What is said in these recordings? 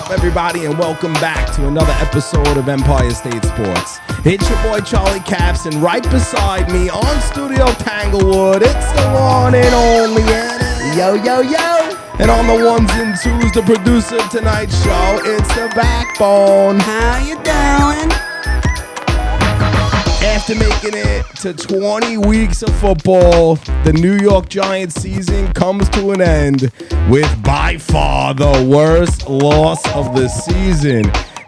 up, everybody, and welcome back to another episode of Empire State Sports. It's your boy Charlie Caps, and right beside me on Studio Tanglewood, it's the one and only Anna. Yo, yo, yo. And on the ones and twos, the producer of tonight's show, it's the Backbone. How you doing? After making it to 20 weeks of football, the New York Giants season comes to an end with by far the worst loss of the season.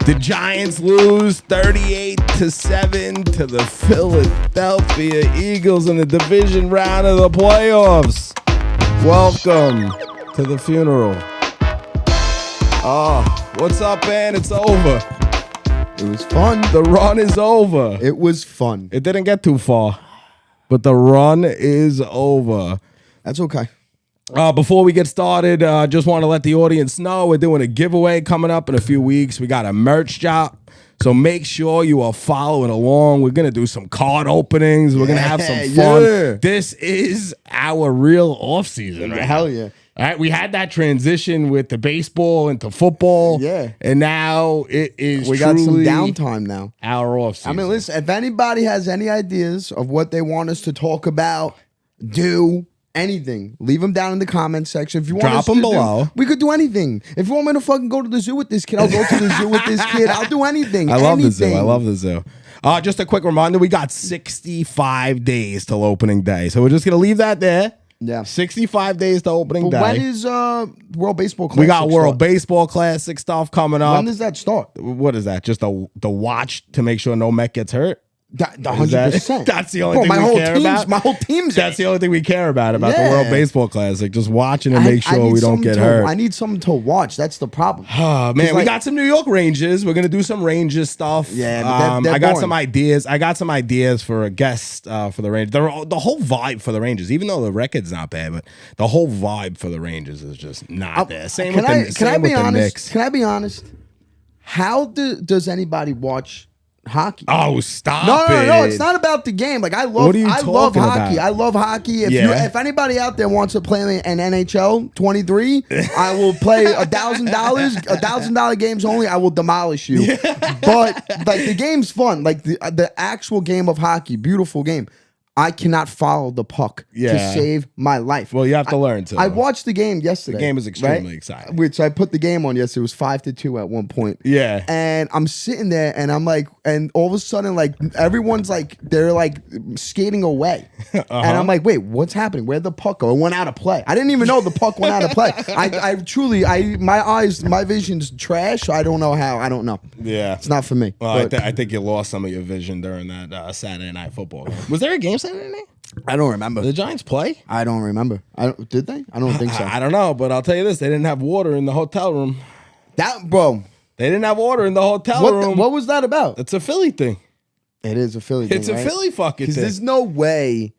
The Giants lose 38-7 to the Philadelphia Eagles in the division round of the playoffs. Welcome to the funeral. What's up, man? It's over. It was fun. The run is over. It was fun. It didn't get too far, but the run is over. That's okay. Before we get started, just want to let the audience know we're doing a giveaway coming up in a few weeks. We got a merch drop, so make sure you are following along. We're going to do some card openings. We're going to have some fun. Yeah. This is our real offseason, right? Hell yeah. All right, we had that transition with the baseball into football. Yeah. And now it is We got some downtime now. Our offseason. I mean, listen, if anybody has any ideas of what they want us to talk about, do anything, leave them down in the comment section. If you want Drop us them to below. We could do anything. If you want me to fucking go to the zoo with this kid, I'll go to the zoo with this kid. I'll do anything. I love anything. the zoo. I love the zoo. Just a quick reminder, we got 65 days till opening day. So we're just going to leave that there. Yeah. 65 days to opening day. When is World Baseball Classic? We got World start? Baseball Classic stuff coming up. When does that start? What is that? Just the watch to make sure no Met gets hurt? 100%. That's the only thing we care about? My whole team's That's the only thing we care about the Yeah. World Baseball Classic. Just watching and make sure we don't get hurt. I need something to watch. That's the problem. Oh, man, we like- got some New York Rangers. We're gonna do some Rangers stuff. Yeah, but they're I got boring. some ideas. I got some ideas for a guest for the Rangers. The whole vibe for the Rangers, even though the record's not bad, but the whole vibe for the Rangers is just not there. Same with the Knicks. Can I be honest? How does anybody watch hockey? Oh, stop it. No. It's not about the game. Like I love hockey. I love hockey. If anybody out there wants to play an NHL 23, I will play $1,000. $1,000 games only. I will demolish you. Yeah. But like the game's fun. Like the actual game of hockey, beautiful game. I cannot follow the puck to save my life. Well, you have to learn to. I watched the game yesterday. The game was extremely exciting. Which I put the game on yesterday. It was 5-2 at one point. Yeah. And I'm sitting there and I'm like, and all of a sudden, like, everyone's like, they're like skating away. And I'm like, wait, what's happening? Where'd the puck go? It went out of play. I didn't even know the puck went out of play. I truly, my vision's trash. So I don't know how. I don't know. Yeah. It's not for me. Well, I think you lost some of your vision during that Saturday night football game. Was there a game Saturday night? I don't remember. Did the Giants play? I don't remember. Did they? I don't think so. I don't know, but I'll tell you this: they didn't have water in the hotel room. Bro. They didn't have water in the hotel room. What was that about? It's a Philly thing. It is a Philly thing. It's a right? Philly fucking thing. There's no way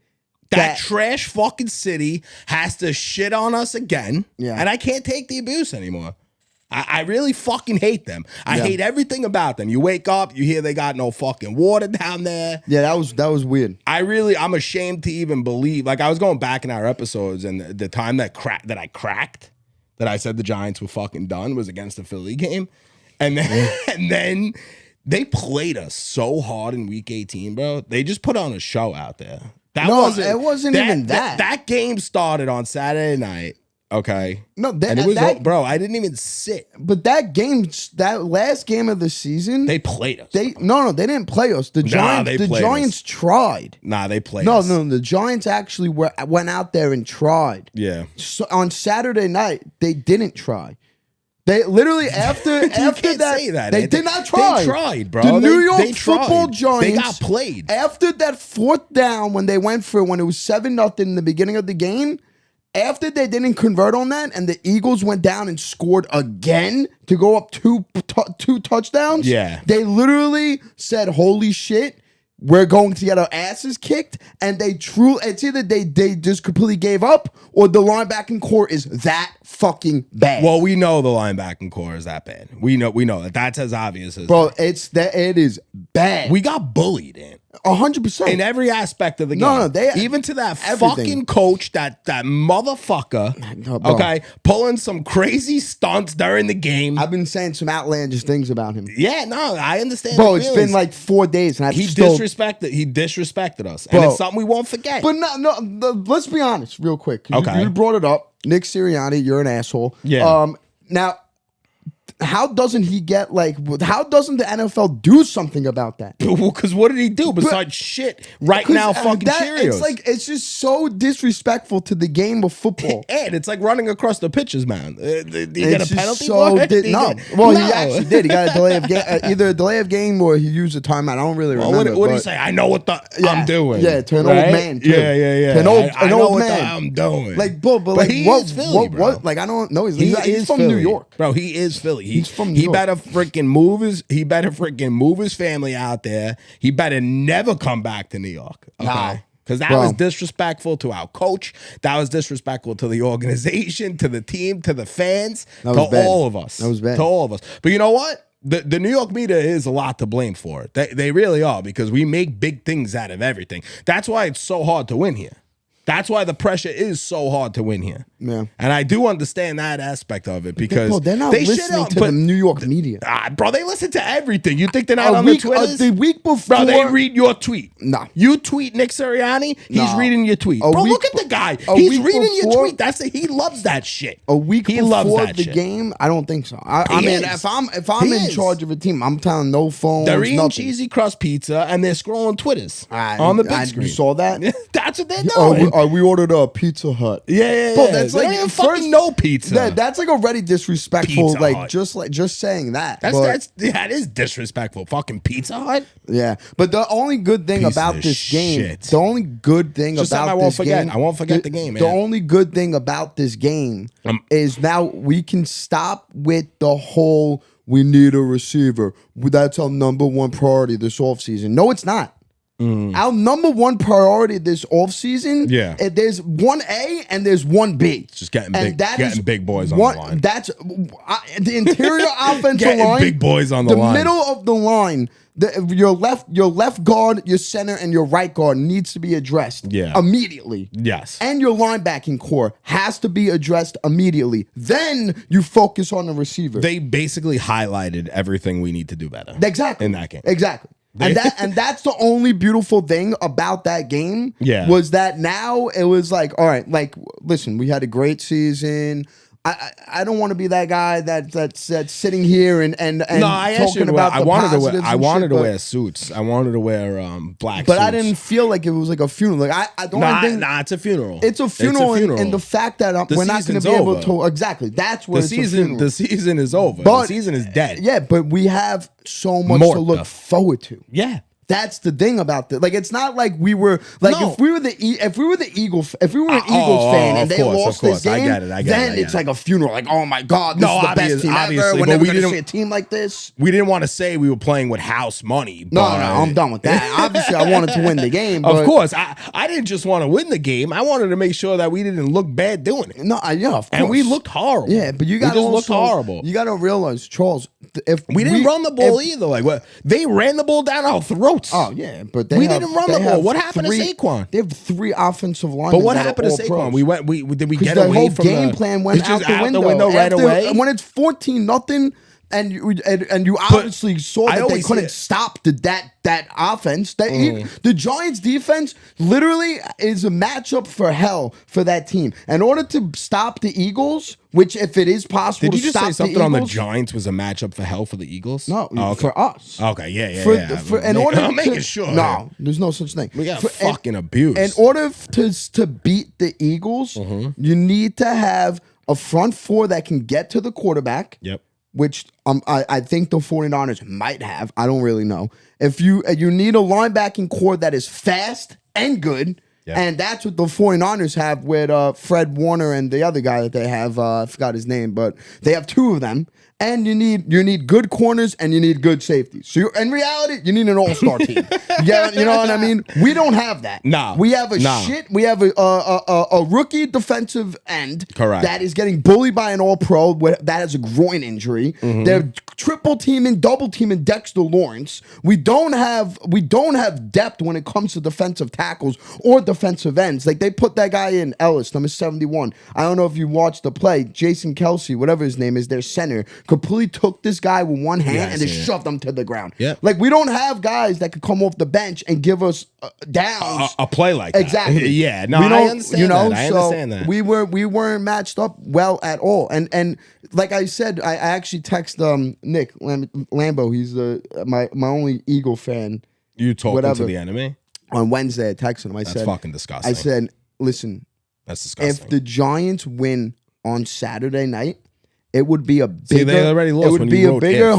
that trash fucking city has to shit on us again. Yeah. And I can't take the abuse anymore. I really fucking hate them. I hate everything about them. You wake up, you hear they got no fucking water down there. Yeah, that was weird. I'm ashamed to even believe. Like I was going back in our episodes, and the time that I cracked, that I said the Giants were fucking done was against the Philly game, and then they played us so hard in Week 18, bro. They just put on a show out there. It wasn't even that. That game started on Saturday night. Okay. No, and it was bro. I didn't even sit. But that last game of the season, they played us. They didn't play us. The Giants tried. Nah, they played us. No, the Giants actually went out there and tried. Yeah. So on Saturday night, they didn't try. They literally after that, they did not try. They tried, bro. The New York Football Giants. They got played after that fourth down when they went for it when it was 7-0 in the beginning of the game. After they didn't convert on that and the Eagles went down and scored again to go up two touchdowns, they literally said, holy shit, we're going to get our asses kicked. And it's either they just completely gave up or the linebacking core is that fucking bad. Well, we know the linebacking core is that bad. We know that. That's as obvious as bro. It is bad. We got bullied in. 100%. In every aspect of the game. No, they even to that everything. fucking coach, that motherfucker, No, bro. okay, pulling some crazy stunts during the game. I've been saying some outlandish things about him. Yeah, no, I understand. Bro, the it's feelings. been like 4 days, and He disrespected us, and Bro. it's something we won't forget. But let's be honest, real quick. 'Cause Okay. you brought it up. Nick Sirianni, you're an asshole. Yeah. Now, how doesn't he get like? How doesn't the NFL do something about that? Because what did he do besides shit right now? Fucking Cheerios. It's just so disrespectful to the game of football. And it's like running across the pitches, man. Do you get a It's penalty just for it? no. Well, he actually did. He got a delay of game, either a delay of game or he used a timeout. I don't really remember. What did he say? I know what I'm doing. Yeah, to an old man. Too. Yeah. To an old what man. I'm doing. Like, but like, he what, is Philly, bro. what? Like, I don't know. He He's is from Philly. New York, bro. He is Philly. He's from New He York. better freaking move his. He better freaking move his family out there. He better never come back to New York. Okay. Nah. Because that Bro. was disrespectful to our coach. That was disrespectful to the organization, to the team, to the fans, That to was bad. all of us. That was bad. To all of us. But you know what? The New York media is a lot to blame for it. They really are, because we make big things out of everything. That's why it's so hard to win here. That's why the pressure is so hard to win here. Yeah. And I do understand that aspect of it, because Bro, they're not they shit listening on- to but- the New York media. Bro, they listen to everything. You think they're not on the Twitters? The week before, Bro, they read your tweet. Nah. You tweet Nick Sirianni, he's Nah. reading your tweet. A Bro, week look at the guy. a He's week reading your before- tweet. He loves that shit. a week he before loves that the shit. game, I don't think so. I He mean, is. if I'm He in is. charge of a team, I'm telling no phones, They're eating nothing. cheesy crust pizza and they're scrolling Twitters on the big screen. You saw that? That's what they're Oh, doing. we ordered a Pizza Hut. Yeah. Bro, that's They like don't even first- fucking know pizza. That's like already disrespectful. Pizza like Hut. just saying that. That is disrespectful. Fucking Pizza Hut. Yeah, but the only good thing Piece about of this game, shit. the only good thing Just about something I won't this forget. game, I won't forget the game, The man. only good thing about this game is now we can stop with the whole we need a receiver. That's our number one priority this offseason. No, it's not. Our number one priority this offseason, Yeah. there's one A and there's one B. Just getting And big, that getting is big boys on one, the line. That's the interior offensive Getting line. big boys on the line. Middle of the line. Your left guard, your center, and your right guard needs to be addressed immediately. Yes. And your linebacking core has to be addressed immediately. Then you focus on the receiver. They basically highlighted everything we need to do better. Exactly. In that game. Exactly. And that's the only beautiful thing about that game. Yeah. Was that now it was like, all right, like, listen, we had a great season. I don't want to be that guy that's sitting here and No, I asked you talking to wear, about I the wanted to wear, positives I and wanted shit, to but- wear suits. I wanted to wear black But suits. I didn't feel like it was like a funeral. Like I don't think it's a funeral. it's a funeral, and the fact that we're not going to season's be able over. to exactly. That's where the it's a season. funeral. The season is over. But- the season is dead. Yeah, but we have so much More to look stuff. forward to. Yeah. That's the thing about this. Like, it's not like we were like No. if we were an Eagles fan and of they course, lost of course. this game, I get it. then it's like a funeral. Like, oh my god, this No, is the best team ever. obviously, We're but never we going to didn't- see a team like this. We didn't want to say we were playing with house money. No, but- I'm done with that. Obviously, I wanted to win the game. Of but- course, I didn't just want to win the game. I wanted to make sure that we didn't look bad doing it. No, yeah, of course. And we looked horrible. Yeah, but you got we just looked horrible. You got to realize, Charles, if We didn't run the ball either. Like what? They ran the ball down our throats. Oh yeah, but We didn't run the they ball. have What happened to Saquon? They have 3 offensive linemen. But what that are happened to all Saquon? pros. Did we get the away whole from game the plan went it's out just the window right away? When it's 14-0, and you obviously saw I that they always couldn't say- stop that offense. The Giants defense literally is a matchup for hell for that team. In order to stop the Eagles, which if it is possible Did you to just stop say something the on the Eagles, Giants was a matchup for hell for the Eagles? no, Oh, okay. for us. Okay, yeah. I'm making sure. No, there's no such thing. We got For- fucking abused. In order to beat the Eagles, you need to have a front four that can get to the quarterback. Yep. Which I think the 49ers might have. I don't really know. If you need a linebacking core that is fast and good. Yep. And that's what the 49ers have with Fred Warner and the other guy that they have. I forgot his name, but they have 2 of them. and you need good corners and you need good safeties. So in reality, you need an all-star team. Yeah, you know what I mean? We don't have that. No. We have we have a rookie defensive end Correct. that is getting bullied by an all-pro that has a groin injury. They're triple teaming, double teaming Dexter Lawrence. We don't have depth when it comes to defensive tackles or defensive ends. Like they put that guy in Ellis, number 71. I don't know if you watched the play. Jason Kelsey, whatever his name is, their center, completely took this guy with one hand and just shoved him to the ground. Yep. Like we don't have guys that could come off the bench and give us downs. A play like that. Exactly. Yeah. No, we don't, I understand that. I understand that. We weren't matched up well at all. And like I said, I actually text Nick Lambo. He's my only Eagle fan. You talking to the enemy? On Wednesday, I texted him. That's fucking disgusting. I said, listen, that's disgusting. If the Giants win on Saturday night, it would be a bigger. See, they already lost. It would be a bigger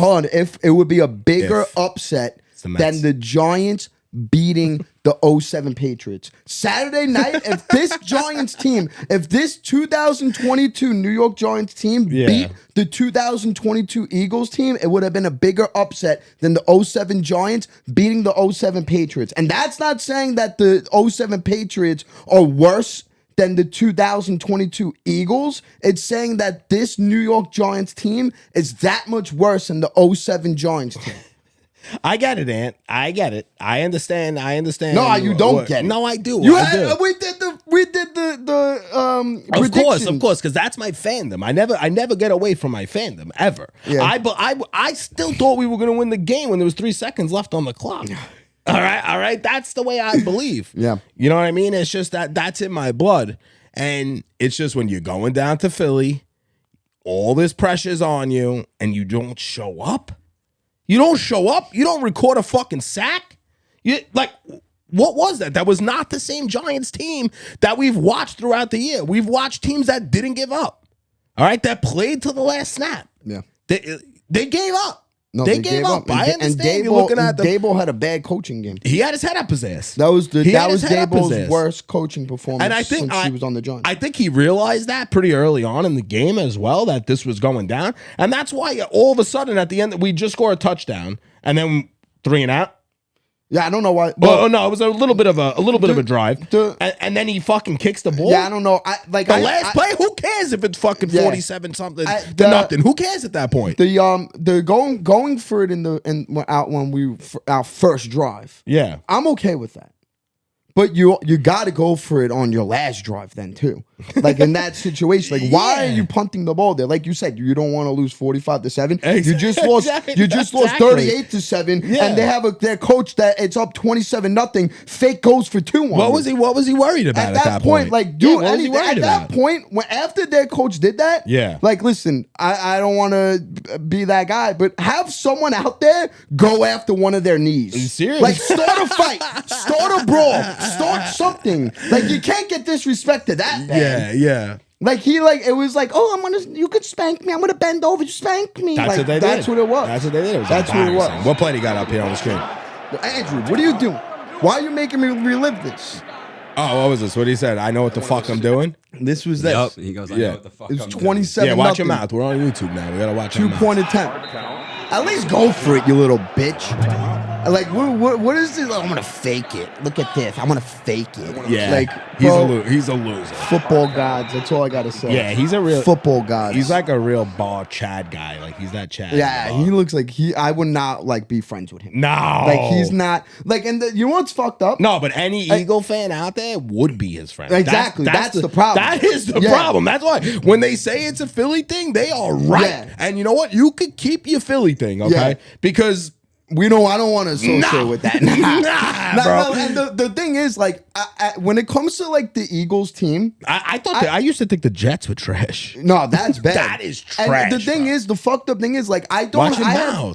it would be a bigger upset than the Giants beating the 07 Patriots. Saturday night, if this Giants team, if this 2022 New York Giants team beat the 2022 Eagles team, it would have been a bigger upset than the 07 Giants beating the 07 Patriots. And that's not saying that the 07 Patriots are worse than the 2022 Eagles. It's saying that this New York Giants team is that much worse than the 07 Giants team. I get it, Ant. I get it. I understand. No, you don't get it. No, I do. We did the of course, because that's my fandom. I never get away from my fandom ever. Yeah. I still thought we were going to win the game when there was 3 seconds left on the clock. All right. That's the way I believe. Yeah. You know what I mean? It's just that's in my blood. And it's just when you're going down to Philly, all this pressure's on you, and you don't show up. You don't show up. You don't record a fucking sack. What was that? That was not the same Giants team that we've watched throughout the year. We've watched teams that didn't give up. All right, that played to the last snap. Yeah, they gave up. No, they gave up. I understand. You're looking at Dable had a bad coaching game. He had his head up his ass. That was Dable's worst coaching performance and I think since he was on the Giants. I think he realized that pretty early on in the game as well, that this was going down. And that's why all of a sudden at the end we just scored a touchdown and then 3 and out. Yeah, I don't know why. Well, no, it was a little bit of a drive, and then he fucking kicks the ball. Yeah, I don't know. The last play. Who cares if it's fucking 47 something to nothing? Who cares at that point? They're going for it when our first drive. Yeah, I'm okay with that. But you got to go for it on your last drive then too. Like in that situation, like why are you punting the ball there? Like you said, you don't want to lose 45-7. Exactly. You just lost 38-7, and they have their coach that it's up 27-0. Fake goes for 2 on. What was he worried about at that point? Like at that point, after their coach did that, like listen, I don't want to be that guy, but have someone out there go after one of their knees. Are you serious? Like start a fight, start a brawl. Start something. Like you can't get disrespected that bad. Yeah. Like it was like, oh, you could spank me. I'm gonna bend over, just spank me. That's what they did. That's what it was. That's what they did. That's what it was. What play he got up here on the screen? Andrew, what are you doing? Why are you making me relive this? Oh, what was this? What he said? I know what the fuck I'm doing. This was this. Yep. He goes, I know what the fuck I'm doing. It's 27. Yeah, watch your mouth. We're on YouTube now. We gotta watch your mouth. 2-point attempt. At least go for it, you little bitch. Like, what is this? I'm going to fake it. Look at this. I'm going to fake it. Yeah. Like, he's a loser. Football gods. That's all I got to say. Yeah, he's a real football god. He's like a real ball Chad guy. Like, he's that Chad. Yeah, he looks like I would not, like, be friends with him. No. Like, he's not. Like, and you know what's fucked up? No, but any Eagle fan out there would be his friend. Exactly. That's the problem. That is the problem. That's why when they say it's a Philly thing, they are right. Yeah. And you know what? You could keep your Philly thing, okay? Yeah. Because I don't want to associate with that. Bro. And the thing is, like, when it comes to like the Eagles team, I used to think the Jets were trash. No, that's bad. That is trash. And the thing is, the fucked up thing is, like, I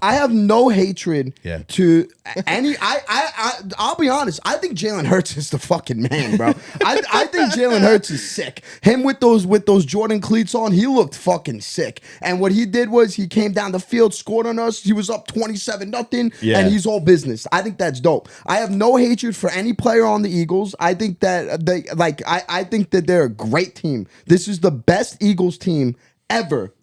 have no hatred to any. I'll be honest. I think Jalen Hurts is the fucking man, bro. I think Jalen Hurts is sick. Him with those Jordan cleats on, he looked fucking sick. And what he did was he came down the field, scored on us. He was up 27-0. And he's all business. I think that's dope. I have no hatred for any player on the Eagles. I think that I think that they're a great team. This is the best Eagles team ever.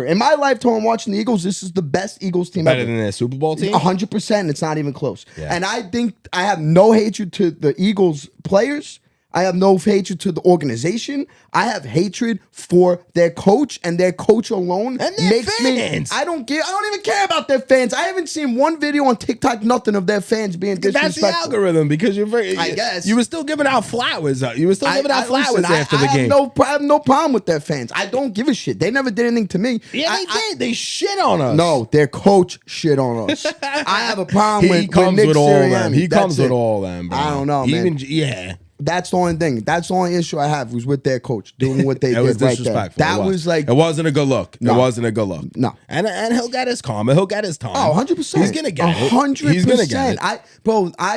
In my lifetime watching the Eagles, this is the best Eagles team Better ever. than their Super Bowl team? 100%. It's not even close. Yeah. And I think I have no hatred to the Eagles players. I have no hatred to the organization. I have hatred for their coach, and their coach alone And their makes fans. me. I don't even care about their fans. I haven't seen one video on TikTok, nothing of their fans being disrespectful. That's the algorithm because you're very. I guess. You were still giving out flowers. You were still giving out flowers listen, after the game. I have no problem with their fans. I don't give a shit. They never did anything to me. Yeah, they did. They shit on us. No, their coach shit on us. I have a problem with comes Nick with all Sirianni. them. He That's comes with it. all them, bro. I don't know, man. Yeah. That's the only thing. That's the only issue I have was with their coach doing what they It did was right there. disrespectful. That was like it wasn't a good look. No. It wasn't a good look. No. And he'll get his karma. He'll get his time. Oh, 100%. He's gonna get it. 100%. He's gonna get it. I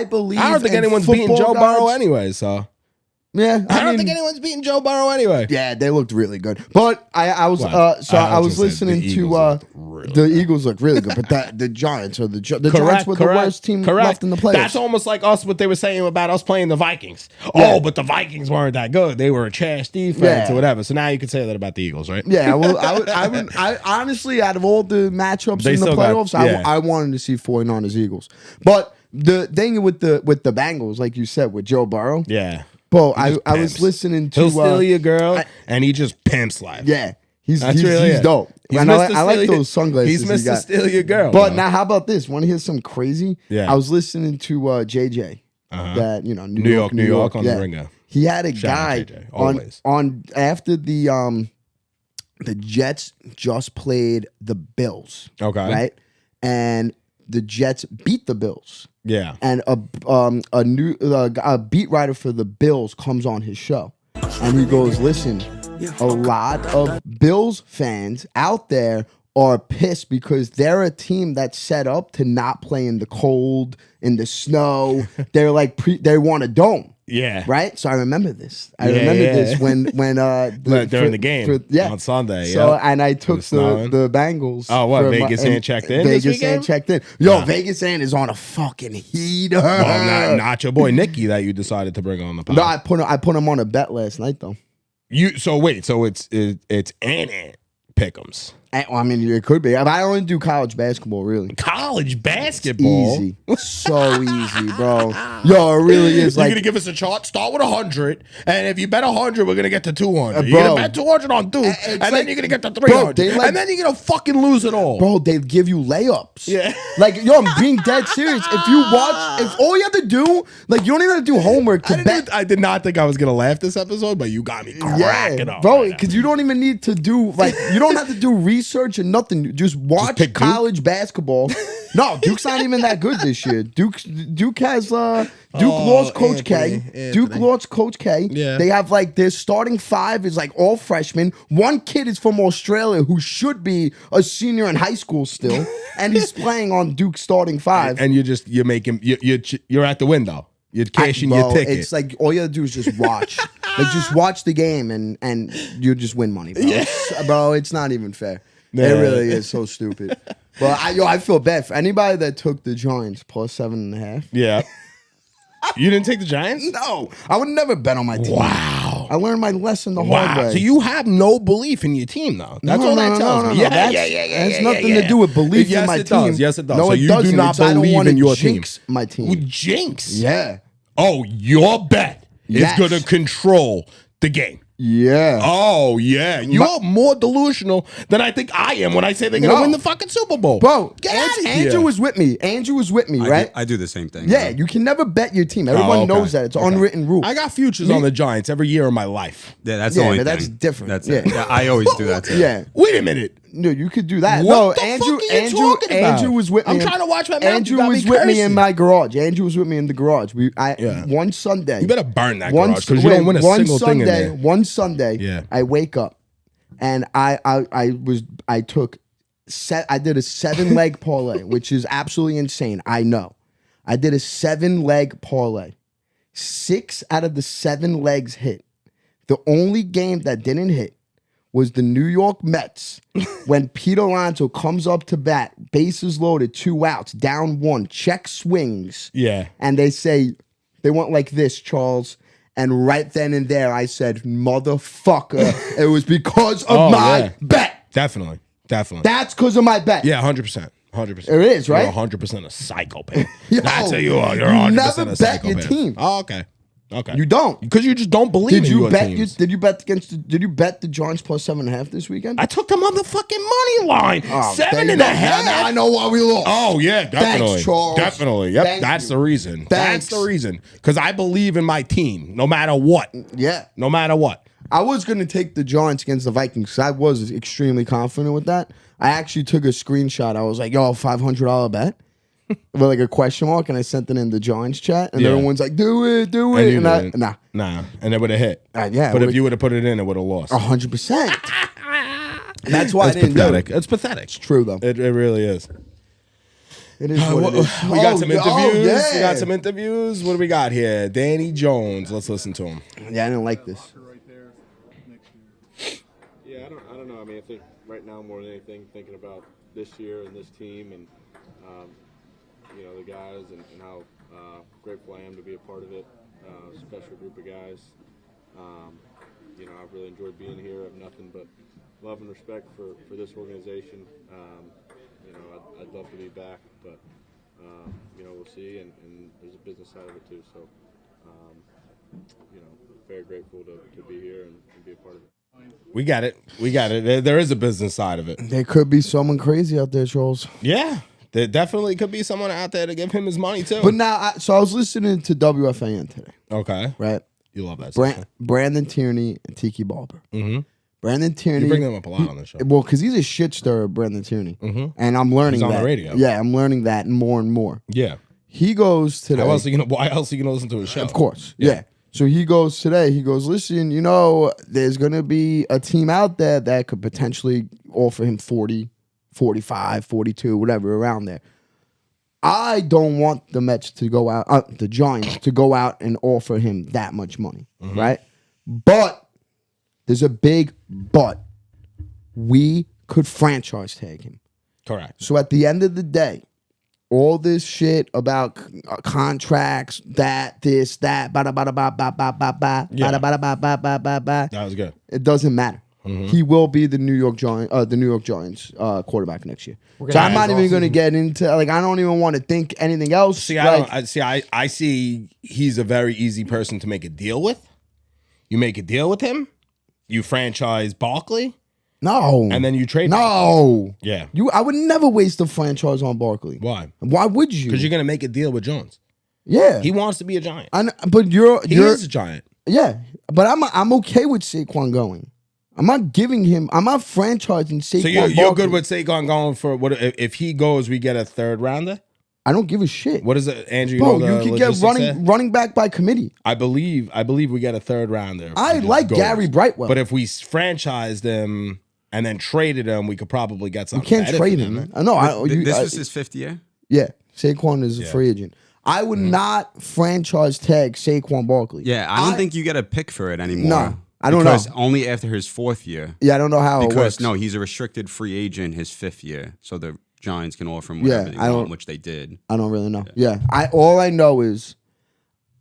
believe. I don't think in anyone's beating football Joe Burrow gods. anyway. So Yeah, I don't mean, think anyone's beating Joe Burrow anyway. Yeah, they looked really good. But I was Well, I was was gonna say, listening the to Eagles looked really the Eagles look really good, but the Giants are the Giants were the correct, worst team correct. left in the playoffs. That's almost like us. What they were saying about us playing the Vikings. Yeah. Oh, but the Vikings weren't that good. They were a trash defense Yeah. or whatever. So now you can say that about the Eagles, right? Yeah, well, I honestly, out of all the matchups They in the still got- playoffs, yeah. I wanted to see 49ers Eagles. But the thing with the Bengals, like you said, with Joe Burrow, Yeah. bro, I just was pimps. listening to He'll steal your girl, and he just pimps life. yeah, he's That's really he's it. dope. He's And Mr. I like Steal- those sunglasses. He's he Mr. got. Steal Your Girl. But bro. now, how about this? Want to hear some crazy? Yeah. I was listening to JJ, that New York on the Ringer. He had a Shout out guy JJ, always. on after the Jets just played the Bills. Okay. Right? And the Jets beat the Bills. Yeah. And a beat writer for the Bills comes on his show. And he goes, listen, a lot of Bills fans out there are pissed because they're a team that's set up to not play in the cold, in the snow. They're like they want a dome. Yeah. Right? So I remember this. I Yeah, remember yeah. this when During the game on Sunday. So yeah. and I took snowing. the Bengals. Oh, what, for Vegas and ain't checked in this Vegas ain't weekend? checked in. Yo, Vegas ain't is on a fucking heater. Well, not your boy Nicky that you decided to bring on the pod. No, I put him on a bet last night though. So it's Ant Pick'ems. Well, I mean, it could be. I only do college basketball, really. College basketball. Easy, so easy, bro. Yo, it really is. You're Like, gonna give us a chart. Start with 100, and if you bet 100, we're gonna get to 200. You're bro. gonna bet 200 on Duke, and like- then you're gonna get to 300, they like- and then you're gonna fucking lose it all. bro, they give you layups. Yeah. Like, yo, I'm being dead serious. If all you have to do, like, you don't even have to do homework to bet. I did not think I was gonna laugh this episode, but you got me cracking up, bro, right now. because you don't even need to do you don't have to do research or nothing. Just watch pick Duke? college basketball. No, Duke's not even that good this year. Duke has lost Coach K. Duke lost Coach K. Yeah. They have their starting five is all freshmen. One kid is from Australia who should be a senior in high school still, and he's playing on Duke's starting five. And you're at the window. You're cashing Bro, your ticket. It's like all you gotta do is just watch. Just watch the game and you just win money, bro. Bro, it's not even fair. Yeah. It really is so stupid. But I feel bad for anybody that took the Giants plus 7.5. Yeah. You didn't take the Giants? No, I would never bet on my team. Wow. I learned my lesson the hard way. So you have no belief in your team, though. That's all that tells me. No. That has nothing to do with belief in my team. Does. Yes, it does. No, So it you doesn't. do not It's I don't believe wanna in your team. jinx my team. Well, jinx? Yeah. Oh, your bet Yes. is going to control the game. Yeah. Oh, yeah. You're more delusional than I think I am when I say they're going to win the fucking Super Bowl. Bro, Get out of here. Andrew was with me. Andrew was with me, right? I do the same thing. Yeah, you can never bet your team. Everyone okay. knows that. It's an unwritten rule. I got futures on the Giants every year of my life. Yeah, that's Yeah, the only but thing. that's different. That's Yeah. it. Yeah, I always do that too. Yeah. Wait a minute. No, you could do that. What no, the Andrew, fuck are you Andrew, talking about? Andrew was with me. I'm trying to watch my mouth. Andrew You got was me with me in cursing. my garage. Andrew was with me in the garage. One Sunday. You better burn that garage because you don't win a single thing in there. One Sunday, Yeah. I wake up and I did a 7-leg parlay, which is absolutely insane. I know. I did a 7-leg parlay. 6 out of the 7 legs hit. The only game that didn't hit was the New York Mets when Pete Alonso comes up to bat, bases loaded, 2 outs, down 1, check swings. Yeah. And they went like this, Charles. And right then and there, I said, motherfucker, it was because of my bet. Definitely. That's because of my bet. Yeah, 100%. 100%. It is, right? You're 100% a psychopath. Yo, That's who you are. You're you 100% never a bet psychopath. your team. Oh, okay. Okay. You don't. Because you just don't believe Did in you your bet? teams. Did you bet Did you bet the Giants plus 7.5 this weekend? I took the motherfucking money line. Oh, Seven there you and a go. half. Now I know why we lost. Oh, yeah, definitely. Thanks, Charles. Definitely. Yep, Thank that's you. the reason. Thanks. That's the reason. Because I believe in my team, no matter what. Yeah. No matter what. I was going to take the Giants against the Vikings because I was extremely confident with that. I actually took a screenshot. I was like, yo, $500 bet. With like a question mark, and I sent it in the Giants chat, and everyone's like, do it. And I, nah. And it would have hit. Yeah. But if you would have put it in, it would have lost. 100%. That's why I It's didn't pathetic. do it. It's pathetic. It's true, though. It really is. It is what it is. We got some interviews. Yeah. We got some interviews. What do we got here? Danny Jones. Let's listen to him. Yeah, I didn't like this. Right there next year. Yeah, I don't know. I mean, I think right now more than anything, thinking about this year and this team and you know, the guys and how grateful I am to be a part of it. Special group of guys. You know, I've really enjoyed being here. I have nothing but love and respect for this organization. You know, I'd love to be back, but you know, we'll see. And there's a business side of it too. So, you know, very grateful to be here and be a part of it. We got it. There is a business side of it. There could be someone crazy out there, Charles. Yeah. There definitely could be someone out there to give him his money too. But now, so I was listening to WFAN today, Okay. right? You love that. Brandon Tierney and Tiki Barber. Mm-hmm. Brandon Tierney. You bring them up a lot on the show. Well, because he's a shit stirrer, Brandon Tierney. Mm-hmm. And I'm learning He's on that. the radio. Yeah, I'm learning that more and more. Yeah. He goes today. Why else are you gonna listen to his show? Of course. Yeah. So he goes today. He goes, listen, you know, there's going to be a team out there that could potentially offer him 40, 45, 42, whatever, around there. I don't want the Mets to go out, the Giants to go out and offer him that much money, right? But there's a big but. We could franchise tag him. Correct. So at the end of the day, all this shit about contracts, that, bada bada ba ba ba ba ba, bada bada ba ba ba ba ba. That was good. It doesn't matter. He will be the New York Giants quarterback next year. So I'm not even going to get into, like, I don't even want to think anything else. See, I see he's a very easy person to make a deal with. You make a deal with him, you franchise Barkley, No. and then you trade him. No. Yeah. I would never waste a franchise on Barkley. Why? Why would you? Because you're gonna make a deal with Jones. Yeah. He wants to be a Giant. But you're He is a Giant. yeah. But I'm okay with Saquon going. I'm not franchising Saquon. So you're Barkley. good with Saquon going for what? If he goes, we get a third rounder. I don't give a shit. What is it, Andrew? Bro, know the you can get logistics there? running back by committee. I believe we get a third rounder. I like Gary Brightwell. But if we franchised him and then traded him, we could probably get something. You can't better trade for him. right? I know. This was his fifth year? Yeah, Saquon is a free agent. I would not franchise tag Saquon Barkley. Yeah, I don't think you get a pick for it anymore. No, I don't know. Because only after his fourth year. Yeah, I don't know how it works. No, he's a restricted free agent his fifth year. So the Giants can offer him whatever they want, which they did. I don't really know. Yeah, all I know is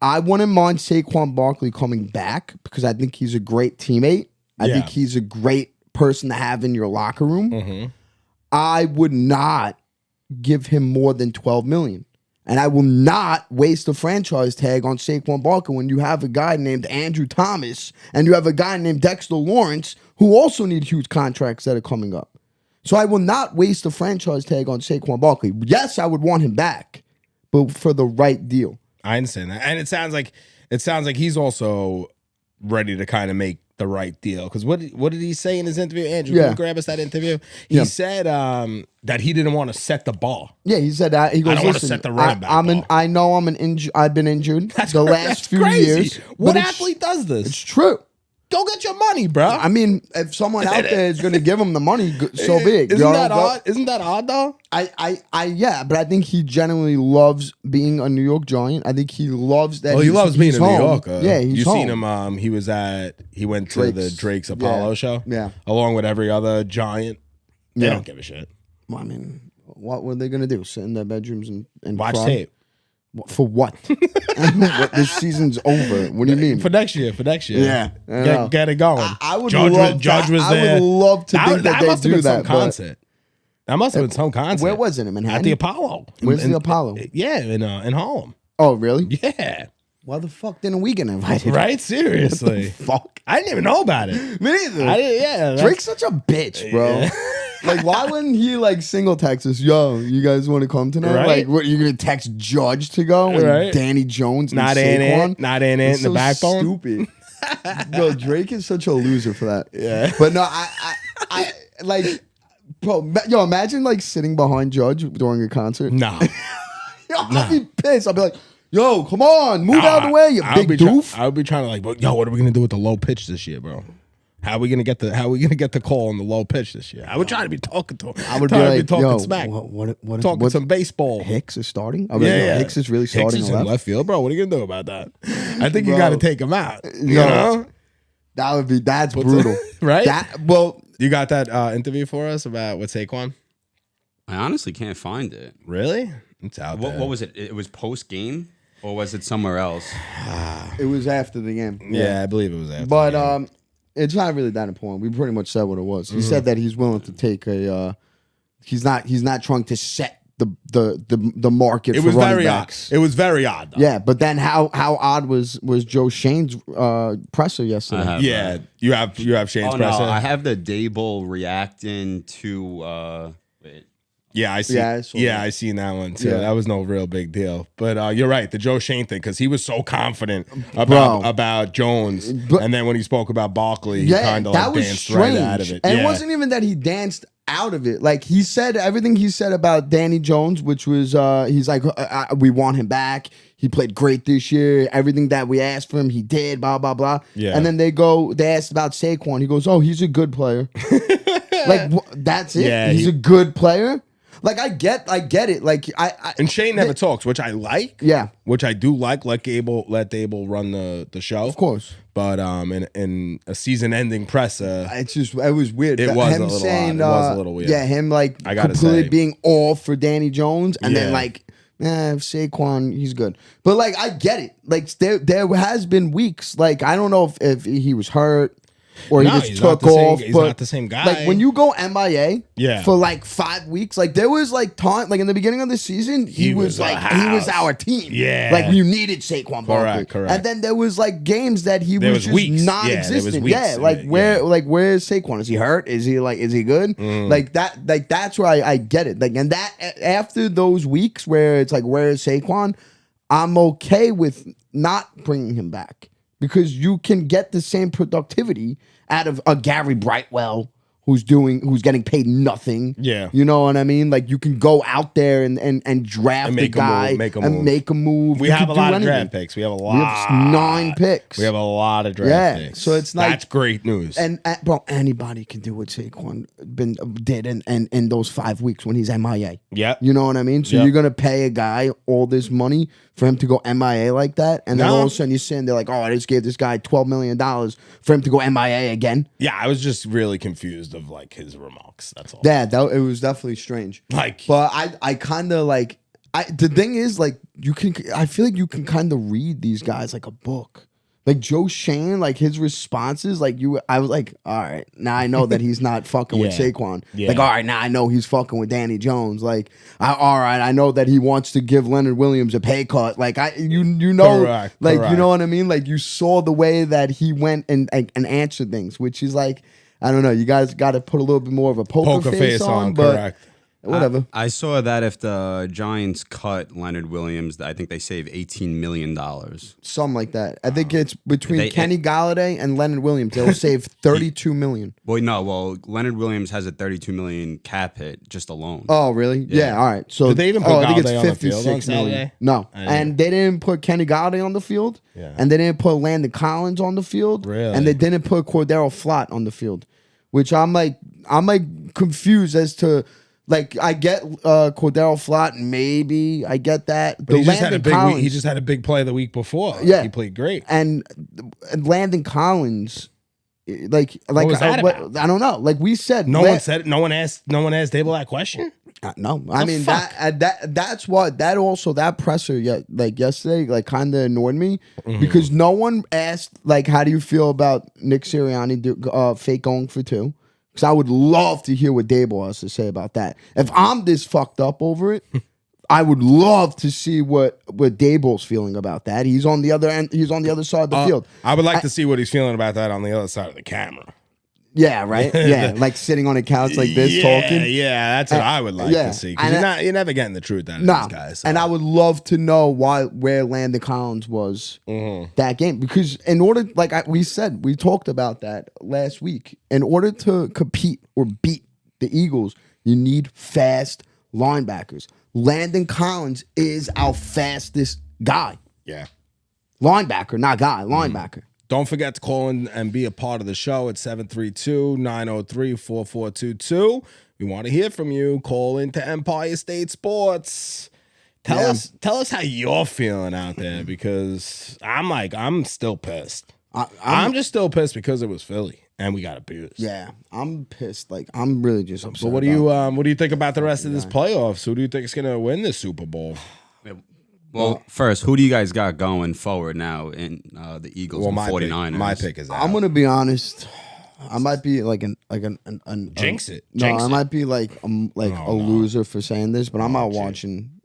I wouldn't mind Saquon Barkley coming back because I think he's a great teammate. I think he's a great person to have in your locker room. I would not give him more than $12 million. And I will not waste a franchise tag on Saquon Barkley when you have a guy named Andrew Thomas and you have a guy named Dexter Lawrence who also need huge contracts that are coming up. So I will not waste a franchise tag on Saquon Barkley. Yes, I would want him back, but for the right deal. I understand that, and it sounds like he's also ready to kind of make the right deal. Because what did he say in his interview, Andrew? Can you grab us that interview? He said that he didn't want to set the bar. Yeah, he said that. He goes, I don't want to set the running back bar. I know I've been injured the last few crazy. years. What athlete does this? It's true. Go get your money, bro. I mean, if someone out there is going to give him the money, so big. Isn't that odd? Isn't that odd though? Yeah, but I think he genuinely loves being a New York Giant. I think he loves that. Well, he loves being a New Yorker. Yeah, he's home. You seen him? He went to the Drake's Apollo show. Yeah, along with every other Giant. They don't give a shit. Well, I mean, what were they going to do? Sit in their bedrooms and watch cry? tape. For what? This season's over. What do you mean? For next year. Yeah. Get it going. I would Judge love Judge that. was there. I would love to think that they must have do been some that. concert. That must have been some concert. Where was it? In Manhattan? At the Apollo. Where's the Apollo? Yeah, in Harlem. Oh, really? Yeah. Why the fuck didn't we get invited? Right? Seriously. Fuck. I didn't even know about it. Me neither. Yeah. Drake's such a bitch, bro. Like, why wouldn't he like single text us? Yo, you guys want to come tonight? Right? Like, what? You gonna text Judge to go and Right. Danny Jones? Not and in Saquon? it. Not in it. It's In the so backbone. Stupid. Yo, Drake is such a loser for that. Yeah. But no, I like, bro. Yo, imagine like sitting behind Judge during a concert. Nah. Yo, I'd be pissed. I'd be like, yo, come on, move out of the way, you big doof. I would be trying to like, but yo, what are we gonna do with the low pitch this year, bro? How are we gonna get the call on the low pitch this year? I would try to be talking to him. I would be like, talking yo, smack, what some baseball. Hicks is starting. I mean, Yeah. Hicks is really starting Hicks is in left. left field, bro. What are you gonna do about that? I think you Bro. got to take him out. You Yo. know, That's brutal, right? Well, You got that interview for us with Saquon? I honestly can't find it. Really? It's out there. What was it? It was post game, or was it somewhere else? it was after the game. Yeah, I believe it was after. But it's not really that important. We pretty much said what it was. He said that he's willing to take a. He's not trying to set the market. It for was running very backs. odd. It was very odd. Though. Yeah, but then how odd was Joe Shane's presser yesterday? I have You have Shane's Oh no, presser. I have the Dable reacting to. Wait. Yeah, I see. Yeah, I saw that. I seen that one too. Yeah. That was no real big deal. But you're right, the Joe Shane thing, because he was so confident Bro. about Jones, But- and then when he spoke about Barkley, he Yeah, kind of that like was danced strange. right out of it. And Yeah. it wasn't even that he danced out of it. Like he said everything he said about Danny Jones, which was he's like, we want him back. He played great this year. Everything that we asked for him, he did. Blah blah blah. Yeah. And then they asked about Saquon. He goes, oh, he's a good player. Like that's it. Yeah, he's a good player. Like I get it. Like I And Shane never talks, which I like. Yeah. Which I do like. Let Dable run the show. Of course. But in a season-ending presser, It was weird. It was him a little saying, odd. It was a little weird. Yeah, him like I gotta completely say. being all for Danny Jones, and then Yeah. like, Saquon, he's good. But like, I get it. Like there has been weeks. Like I don't know if he was hurt or No, he just he's not took the same- off. he's but not the same guy. Like when you go MIA, Yeah. for like 5 weeks. Like there was like time. Like in the beginning of the season, he was was a like he was house. our team. Yeah. like you needed Saquon Barkley. Correct. And then there was like games that he There was was just weeks. Yeah, there was non-existent. weeks. Yeah, like Yeah. where's Saquon? Is he hurt? Is he good? Like that. Like that's where I get it. Like and that after those weeks where it's like where is Saquon? I'm okay with not bringing him back because you can get the same productivity out of a Gary Brightwell who's getting paid nothing. Yeah. You know what I mean? Like you can go out there and draft And a make a guy move, make a and move. make a move. we You have could a do lot of anything. draft picks. We have a lot. We have 9 picks. We have a lot of draft Yeah, picks. so it's like- that's great news. And bro, anybody can do what Saquon did in those 5 weeks when he's MIA. Yep. You know what I mean? So Yep. you're gonna pay a guy all this money for him to go MIA like that, and then No. all of a sudden you're sitting there like, oh, I just gave this guy $12 million for him to go MIA again. Yeah, I was just really confused of like his remarks. That's all. Yeah, it was definitely strange. Like, But I kind of like the thing is like I feel like you can kind of read these guys like a book. Like Joe Shane, like his responses, like I was like, all right, now I know that he's not fucking with Yeah. Saquon. Yeah. Like, all right, now I know he's fucking with Danny Jones. Like, all right, I know that he wants to give Leonard Williams a pay cut. Like, you know, Correct, like correct. you know what I mean. Like, you saw the way that he went and answered things, which is like, I don't know. You guys got to put a little bit more of a poker face on, but correct. whatever. I saw that if the Giants cut Leonard Williams, I think they save $18 million. Something like that. I think it's between They- Kenny Galladay and Leonard Williams. They'll save $32 million. Well, Leonard Williams has a $32 million cap hit just alone. Oh, really? Yeah. All right. So Did they even put I think it's Galladay on the field on 56 million. Saturday? No, I didn't. and they didn't put Kenny Galladay on the field. Yeah. And they didn't put Landon Collins on the field. Really? And they didn't put Cordero Flott on the field, which I'm like confused as to. Like I get Cordero Flott, maybe I get that. But he just had a Landon big Collins, week. He just had a big play the week before. Yeah. He played great. and Landon Collins, like was that about? I don't know. Like we said, No one said it. No one asked Dable that question. No, I mean that's what that presser like yesterday like kind of annoyed me because no one asked like how do you feel about Nick Sirianni fake going for 2? Because I would love to hear what Dable has to say about that. If I'm this fucked up over it, I would love to see what Dable's feeling about that. He's on the other end. He's on the other side of the field. I would like to see what he's feeling about that on the other side of the camera. Yeah, right. Yeah, like sitting on a couch like this talking. Yeah, that's what I would like to see. Because you're never getting the truth out of these guys. So. And I would love to know where Landon Collins was that game. Because in order, like we talked about that last week. In order to compete or beat the Eagles, you need fast linebackers. Landon Collins is our fastest guy. Yeah. Linebacker, not guy, linebacker. Don't forget to call in and be a part of the show at 732-903-4422. We want to hear from you. Call into Empire State Sports. Tell us how you're feeling out there because I'm still pissed. I'm just still pissed because it was Philly and we got abused. Yeah, I'm pissed. Like I'm really just upset. But what do you think about the rest of this playoffs? Who do you think is going to win this Super Bowl? Well, first, who do you guys got going forward now in the Eagles and 49ers? My pick is out. I'm gonna be honest. I might be like an jinx it. No, Jinx I might be like a loser for saying this, but I'm not watching.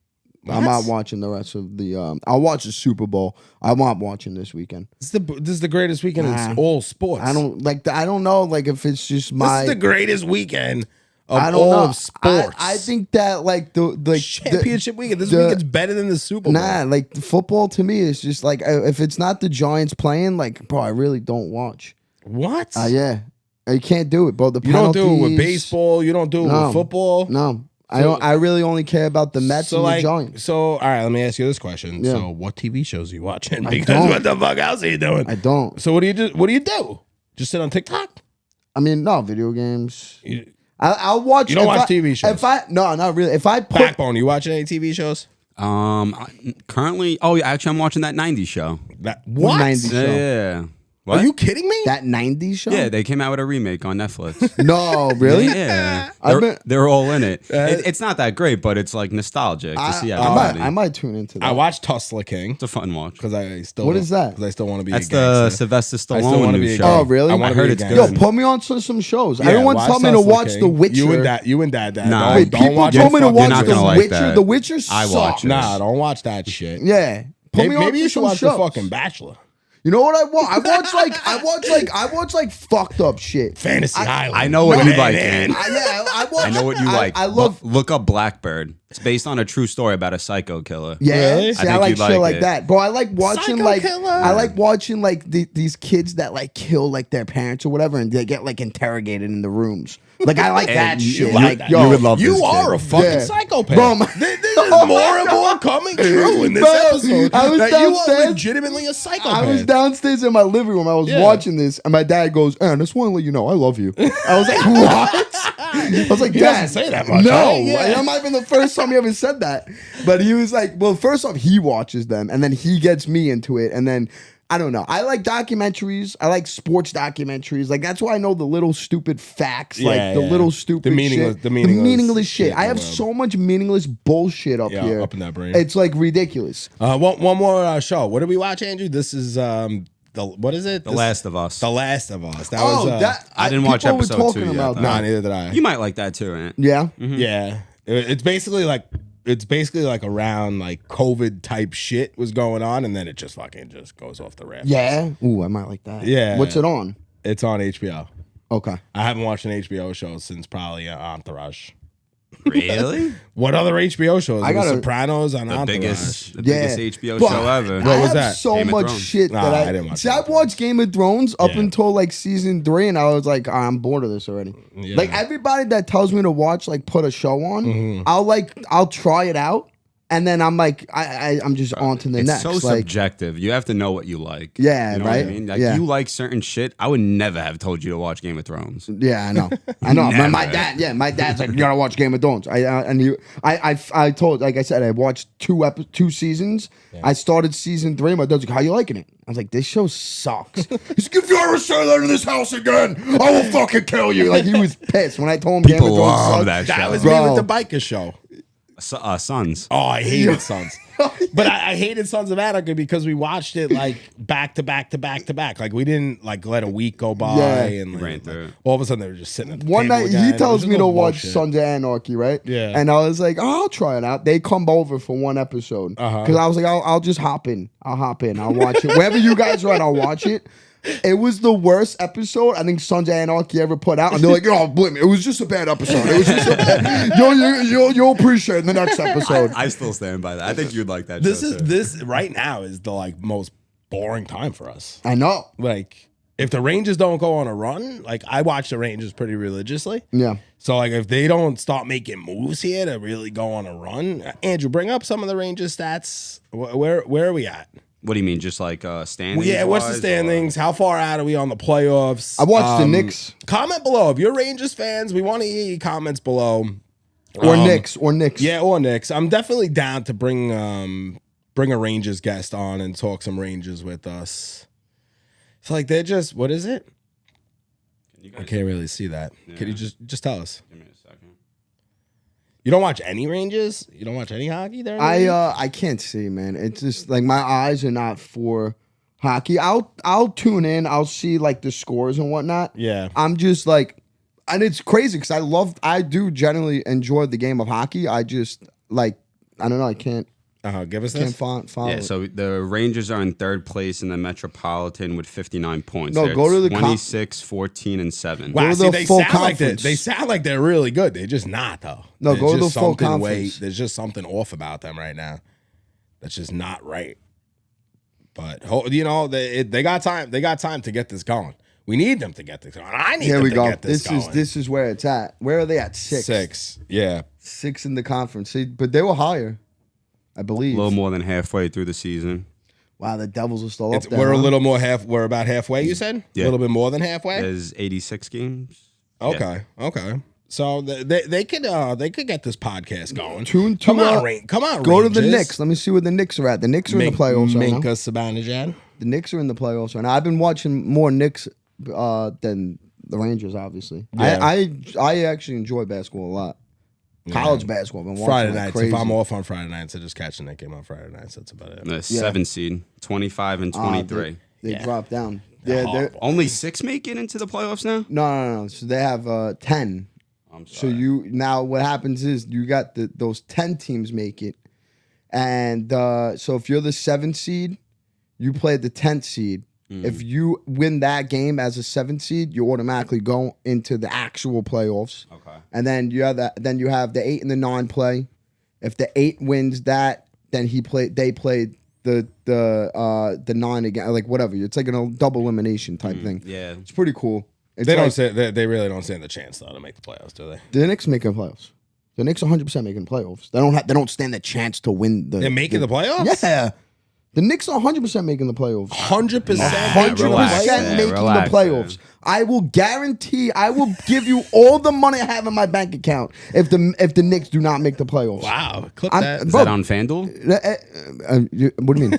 I'm not watching the rest of the. I'll watch the Super Bowl. I'm not watching this weekend. This is the greatest weekend in all sports. I don't like. I don't know. Like if it's just my. This is the greatest weekend. I don't know. Of sports. I think that like the championship weekend. This weekend's better than the Super Bowl. Nah, like the football to me is just like if it's not the Giants playing, like bro, I really don't watch. What? Yeah, you can't do it, bro. The you penalties, don't do it with baseball. You don't do it with football. No, I don't. I really only care about the Mets and the Giants. So all right, let me ask you this question. Yeah. So what TV shows are you watching? Because what the fuck else are you doing? I don't. So what do you do? What do you do? Just sit on TikTok? I mean, no video games. I'll watch. You don't watch TV shows? No, not really. If I put Backbone, you watching any TV shows? Currently, actually, I'm watching that '90s show. What 90s show? Yeah. What? Are you kidding me? That 90s show? Yeah, they came out with a remake on Netflix. No, really? Yeah. They're all in it. It's not that great, but it's like nostalgic to see everybody. I might tune into that. I watched Tussler King. It's a fun watch. Because I still. What is that? Because I still want to be That's a gangster. the Sylvester Stallone new show. Oh, really? I heard it's good. Yo, put me on to some shows. Yeah, everyone told me to watch The Witcher. You and Dad. Nah, don't watch it. People told me to watch The Witcher. That. The Witcher sucks. I watch it. Nah, don't watch that shit. Yeah. Maybe you should watch The fucking Bachelor. You know what I want? I watch like fucked up shit. Fantasy Island. I know what you like, man. I know what you like. I love. Look up Blackbird. It's based on a true story about a psycho killer. Yeah, really? See, I like shit like that, bro. I like watching these kids that like kill like their parents or whatever, and they get like interrogated in the rooms. Like I like that shit. You would love. You are a fucking psychopath, bro. This is more and more coming true in this episode. I was that you are legitimately a psychopath. I was downstairs in my living room. I was watching this, and my dad goes, "I just want to let you know I love you." I was like, "What?" I was like, he "Dad, doesn't say that much." No, right? that might have been the first time he ever said that. But he was like, "Well, first off, he watches them, and then he gets me into it, and then." I don't know. I like documentaries. I like sports documentaries. Like that's why I know the little stupid facts, little stupid shit. The meaningless shit. I have so much meaningless bullshit up here. Up in that brain. It's like ridiculous. One more show. What did we watch, Andrew? This is what is it? The Last of Us. The Last of Us. That was. I didn't watch episode 2 yet. No, neither did I. You might like that too, right? Yeah. Mm-hmm. Yeah. It's basically like around like COVID type shit was going on, and then it just goes off the rafters. Yeah. Ooh, I might like that. Yeah. What's it on? It's on HBO. Okay. I haven't watched an HBO show since probably Entourage. Really? What other HBO shows? I got Sopranos on the Entourage. biggest HBO show ever. What was that? I have so much shit that I didn't watch. See, I watched Game of Thrones up until like season 3, and I was like, I'm bored of this already. Yeah. Like everybody that tells me to watch, like put a show on, I'll try it out. And then I'm like, I'm just on to the It's next. so like, subjective. You have to know what you like. Yeah, you know right? What I mean, like Yeah. you like certain shit. I would never have told you to watch Game of Thrones. Yeah, I know. I know. Never. My dad's like, you gotta watch Game of Thrones. I told, like I said, I watched two seasons. Yeah. I started season 3. My dad's like, how you liking it? I was like, this show sucks. He's like, if you ever say that in this house again, I will fucking kill you. Like, he was pissed when I told him Game of Thrones love sucked. that show. That was me with the biker show. Sons. Oh, I hated Sons. But I hated Sons of Anarchy because we watched it like back to back to back to back. Like we didn't like let a week go by and like, ran through it. all of a sudden they were just sitting at the One table night again. he It tells was me just to no watch bullshit. Sons of Anarchy, right? Yeah. And I was like, oh, I'll try it out. They come over for one episode because I was like, I'll just hop in. I'll watch it. Wherever you guys are at, I'll watch it. It was the worst episode I think Sons of Anarchy ever put out, and they're like, "Yo, believe me, it was just a bad episode. It was just a bad. You'll appreciate it in the next episode." I still stand by that. I think you'd like that. This right now is the like most boring time for us. I know. Like if the Rangers don't go on a run, like I watch the Rangers pretty religiously. Yeah. So like if they don't start making moves here to really go on a run, Andrew, bring up some of the Rangers stats. Where are we at? What do you mean? Just like standings? Yeah, what's the standings? How far out are we on the playoffs? I watched the Knicks. Comment below. If you're Rangers fans, we want to hear your comments below. Or Knicks. Yeah, or Knicks. I'm definitely down to bring a Rangers guest on and talk some Rangers with us. It's like they're just, what is it? I can't really see that. Yeah. Can you just tell us? Give me a second. You don't watch any Rangers? You don't watch any hockey there? I can't see, man. It's just like my eyes are not for hockey. I'll tune in. I'll see like the scores and whatnot. Yeah. I'm just like, and it's crazy because I do generally enjoy the game of hockey. I just like, I don't know. I can't. Give us this. Can't follow. Yeah, so the Rangers are in third place in the Metropolitan with 59 points. No, They're go to the 26, 14, and 7. Wow, to see, the they full sound like conference. they sound like they're really good. They're just not though. No, There's go to just the full something conference. There's just something off about them right now. That's just not right. But you know, they got time. They got time to get this going. We need them to get this going. I need Here them we to go. get this going. This is where it's at. Where are they at? 6. 6. Yeah. 6 in the conference. See, but they were higher, I believe. A little more than halfway through the season. Wow, the Devils are still up there. We're a huh? little more We're about halfway. You said Yeah. a little bit more than halfway. There's 86 games. Okay. Yeah. Okay. So they could get this podcast going. Come on, Go to the Rangers. Knicks. Let me see where the Knicks are at. The Knicks are in the playoffs right now. Minka Zibanejad. The Knicks are in the playoffs right now. I've been watching more Knicks than the Rangers, obviously. Yeah. I actually enjoy basketball a lot. College basketball. I've been watching Friday like nights. crazy. If I'm off on Friday nights, I just catching that game on Friday nights. That's about it. The 7 seed, 25 and 23. They Yeah. dropped down. They're They're horrible. Only 6 make it into the playoffs now? no. So they have 10. I'm So sorry. now what happens is you got those 10 teams make it, and so if you're the 7th seed, you play the 10th seed. If you win that game as a 7th seed, you automatically go into the actual playoffs. Okay. And then you have the 8 and the 9 play. If the 8 wins that, then they play the 9 again, like whatever. It's like a double elimination type thing. Yeah. It's pretty cool. It's They like- don't say they really don't stand the chance though to make the playoffs, do they? The Knicks making playoffs. The Knicks 100% making playoffs. They don't stand the chance to win the. They're making the playoffs? Yeah, the Knicks are 100% making the playoffs. 100%. 100% relax, making relax, the playoffs. I will guarantee. I will give you all the money I have in my bank account if the Knicks do not make the playoffs. Wow. Clip I'm- that. Is Bro, that on FanDuel? What do you mean?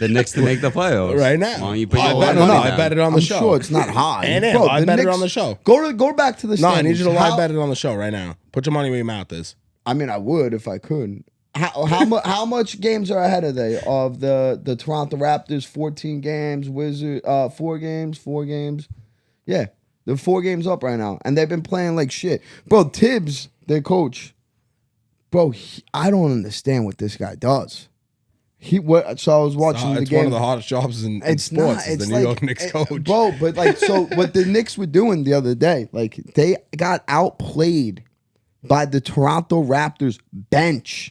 The Knicks to make the playoffs. Right now. Why don't you put I your bet money it on- down? I bet it on the I'm show. sure it's not high. And Bro, I the bet it Knicks- on the show. Go back to the No, I need standings. you to live How- bet it on the show right now. Put your money where your mouth is. I mean, I would if I could. How much games are ahead of they of the Toronto Raptors? 14 games. Wizard 4 games. Yeah, they're 4 games up right now, and they've been playing like shit. Bro, Tibbs, their coach. Bro, I don't understand what this guy does. So I was watching the It's game. one of the hardest jobs in It's sports. not. Is It's the like, New York Knicks coach. Bro, but like, so what the Knicks were doing the other day, like they got outplayed by the Toronto Raptors bench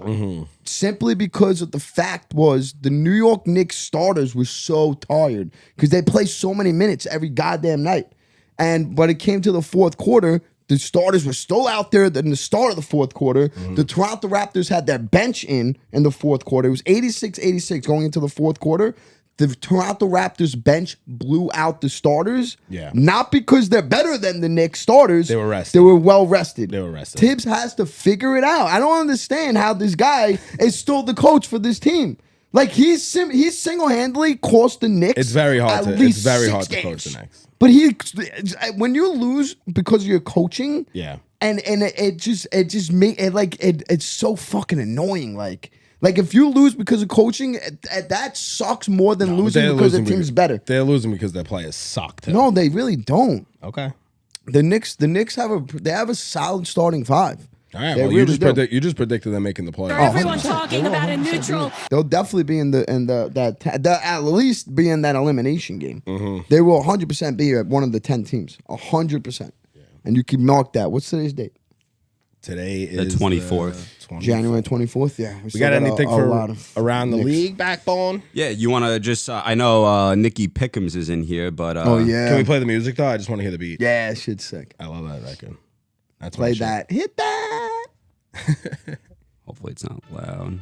simply because of the fact was the New York Knicks starters were so tired because they play so many minutes every goddamn night. But it came to the fourth quarter, The starters were still out there in the start of the fourth quarter. The Toronto Raptors had their bench in the fourth quarter. It was 86-86 going into the fourth quarter. The Toronto Raptors bench blew out the starters. Yeah. Not because they're better than the Knicks starters. They were rested. They were well rested. They were rested. Tibbs has to figure it out. I don't understand how this guy is still the coach for this team. Like he's single-handedly cost the Knicks. It's very hard to least it's very 6 hard to games. coach the Knicks. But when you lose because of your coaching, Yeah. and it's so fucking annoying. Like if you lose because of coaching, that sucks more than losing because the team's better. They're losing because their players suck too. No, they really don't. Okay. The Knicks have a solid starting five. All right. They Well, really do. you just predicted them making the playoffs. Everyone 100%. talking They will about a 100% neutral. They'll definitely be in at least be in that elimination game. Mm-hmm. They will 100% be at one of the 10 teams. 100%. And you can mark that. What's today's date? Today The is 24th. January 24th. Yeah. We got anything for around the Knicks. league backbone? Yeah, you want to just? I know Nikki Pickums is in here, but Oh yeah. Can we play the music though? I just want to hear the beat. Yeah, shit's sick. I love that record. That's my Play shit. that. Hit that. hopefully it's not loud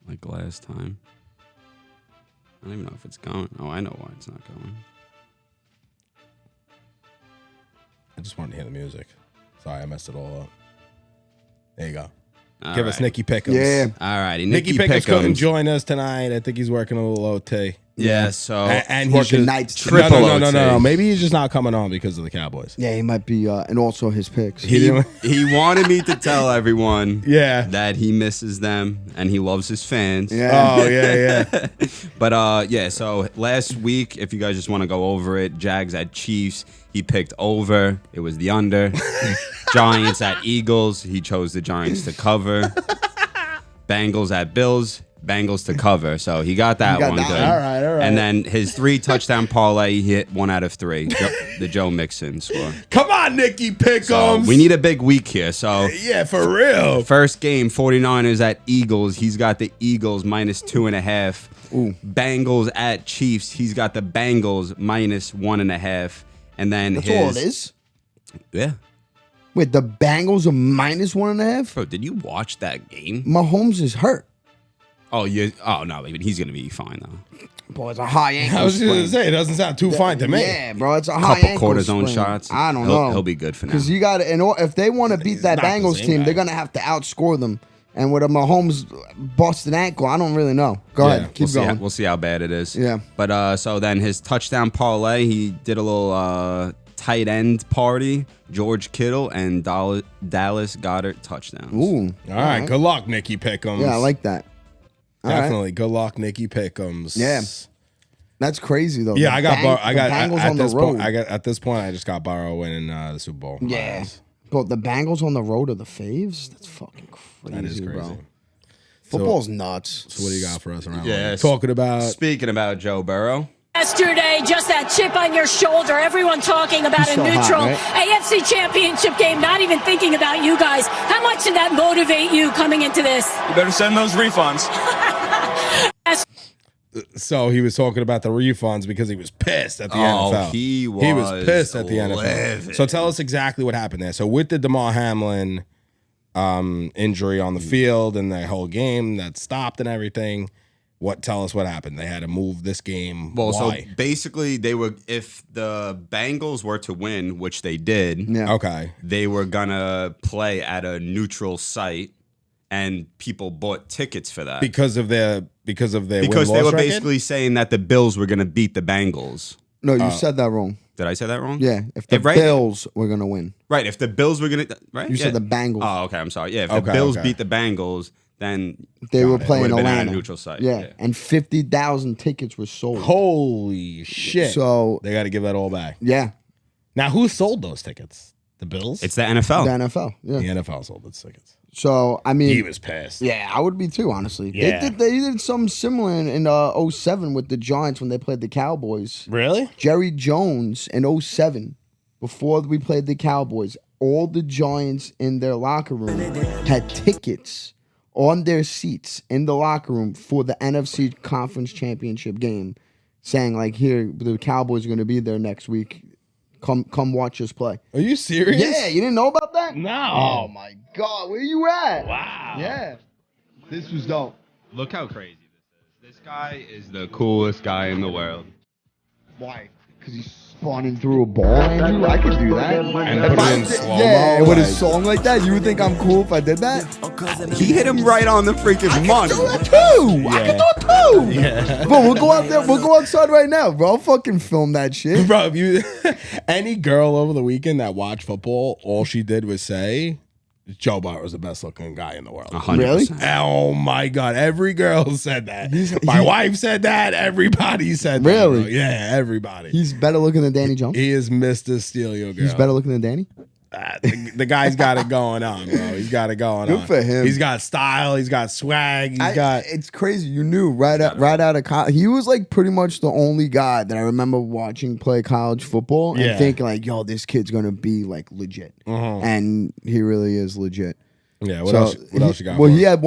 like last time. I don't even know if it's going. Oh, I know why it's not going. I just wanted to hear the music. Sorry, I messed it all up. There you go. All Give us right. Nicky Pickums. Yeah. All righty, Nicky Nikki Pickums couldn't Pickums. join us tonight. I think he's working a little OT. Yeah, so And Working he's just, nights. Triple no. OT. Maybe he's just not coming on because of the Cowboys. Yeah, he might be, and also his picks. He didn't. he wanted me to tell everyone Yeah. that he misses them and he loves his fans. Yeah. Oh yeah. But yeah, so last week, if you guys just want to go over it, Jags at Chiefs, he picked over. It was the under. Giants at Eagles, he chose the Giants to cover. Bengals at Bills, Bengals to cover. So he got that got one that. good. All right. And then his 3 touchdown parlay, he hit 1 out of 3. The Joe Mixon score. Come on, Nicky So Pickums. we need a big week here. So Yeah, for real. first game, 49ers at Eagles. He's got the Eagles minus 2.5. Ooh. Bengals at Chiefs. He's got the Bengals minus 1.5. And then That's his all it is. Yeah. Wait, the Bengals are minus 1.5? Bro, did you watch that game? Mahomes is hurt. Oh, no, but he's gonna be fine though. Boy, it's a high ankle I was just gonna sprain. say it doesn't sound too fine to me. Yeah, bro, it's a high Couple ankle cortisone sprain. shots. I don't know. He'll be good for now. Because you got to, if they want to beat that not the Bengals same team, guy. they're gonna have to outscore them. And with a Mahomes busted ankle, I don't really know. Go Yeah, ahead, keep we'll going. we'll see how bad it is. Yeah. But so then his touchdown parlay, he did a little tight end party. George Kittle and Dallas Goddard touchdowns. Ooh, All right, good luck, Nicky Pickums. yeah, I like that. All right. Definitely. Good luck, Nicky Pickums. Yeah. That's crazy though. Yeah, The I got. Bengals At on the this road. point, at this point, I just got Burrow winning the Super Bowl. Yeah, but the Bengals on the road are the faves. That's fucking crazy. That is crazy. Bro. Football's nuts. So what do you got for us around? Yes. Talking about. Speaking about Joe Burrow. Yesterday, just that chip on your shoulder. Everyone talking about He's a so hot, neutral right? AFC Championship game, not even thinking about you guys. How much did that motivate you coming into this? You better send those refunds. So he was talking about the refunds because he was pissed at the NFL. He was pissed at the NFL. livid. So tell us exactly what happened there. So with the DeMar Hamlin injury on the field and the whole game that stopped and everything, tell us what happened. They had to move this game. Well, Why? so basically, if the Bengals were to win, which they did, Yeah. Okay. they were gonna play at a neutral site, and people bought tickets for that Because of their because they win-loss were record? basically saying that the Bills were gonna beat the Bengals. No, you said that wrong. Did I say that wrong? Yeah, if the Right? Bills were gonna win, Right. If the Bills were gonna, right? you Yeah. said the Bengals. Oh, okay. I'm sorry. Yeah. If Okay, the Bills okay. beat the Bengals, then they were it. playing Would've been at a Atlanta. neutral site, Yeah, yeah. and 50,000 tickets were sold. Holy shit. So they got to give that all back. yeah, Now, who sold those tickets? The Bills? it's the NFL. the NFL. Yeah. the NFL sold those tickets. So I mean, He was pissed. yeah, I would be too, honestly. Yeah. They did something similar in 07 with the Giants when they played the Cowboys. Really? Jerry Jones in 07, before we played the Cowboys, all the Giants in their locker room had tickets on their seats in the locker room for the NFC Conference Championship game, saying like, here, the Cowboys are going to be there next week. Come watch us play. Are you serious? Yeah, you didn't know about that? No. Oh my God, where you at? Wow. Yeah, this was dope. Look how crazy this is. This guy is the coolest guy in the world. Why? Because he's spawning through a ball, Andrew? I could do that. And If put I it in did- slow-mo, Yeah, with a like- song like that, you would think I'm cool if I did that? He hit him right on the freaking I money. can do that too. I can do it too. Yeah. Bro, we'll go out there. We'll go outside right now, bro. I'll fucking film that shit. Bro, if you any girl over the weekend that watched football, all she did was say Joe Burrow is the best looking guy in the world. 100%. Really? Oh my God. Every girl said that. He's- My he- wife said that. Everybody said that. Really? Bro. Yeah, everybody. He's better looking than Danny Jones. He is Mr. Steal Your Girl. He's better looking than Danny. The guy's got it going on, bro. He's got it going on. Good for him. He's got style. He's got swag. He's got. It's crazy. You knew right out of college. He was like pretty much the only guy that I remember watching play college football and Yeah. thinking like, yo, this kid's gonna be like legit, and he really is legit. Yeah. What else? What else you got? Well, for he him? had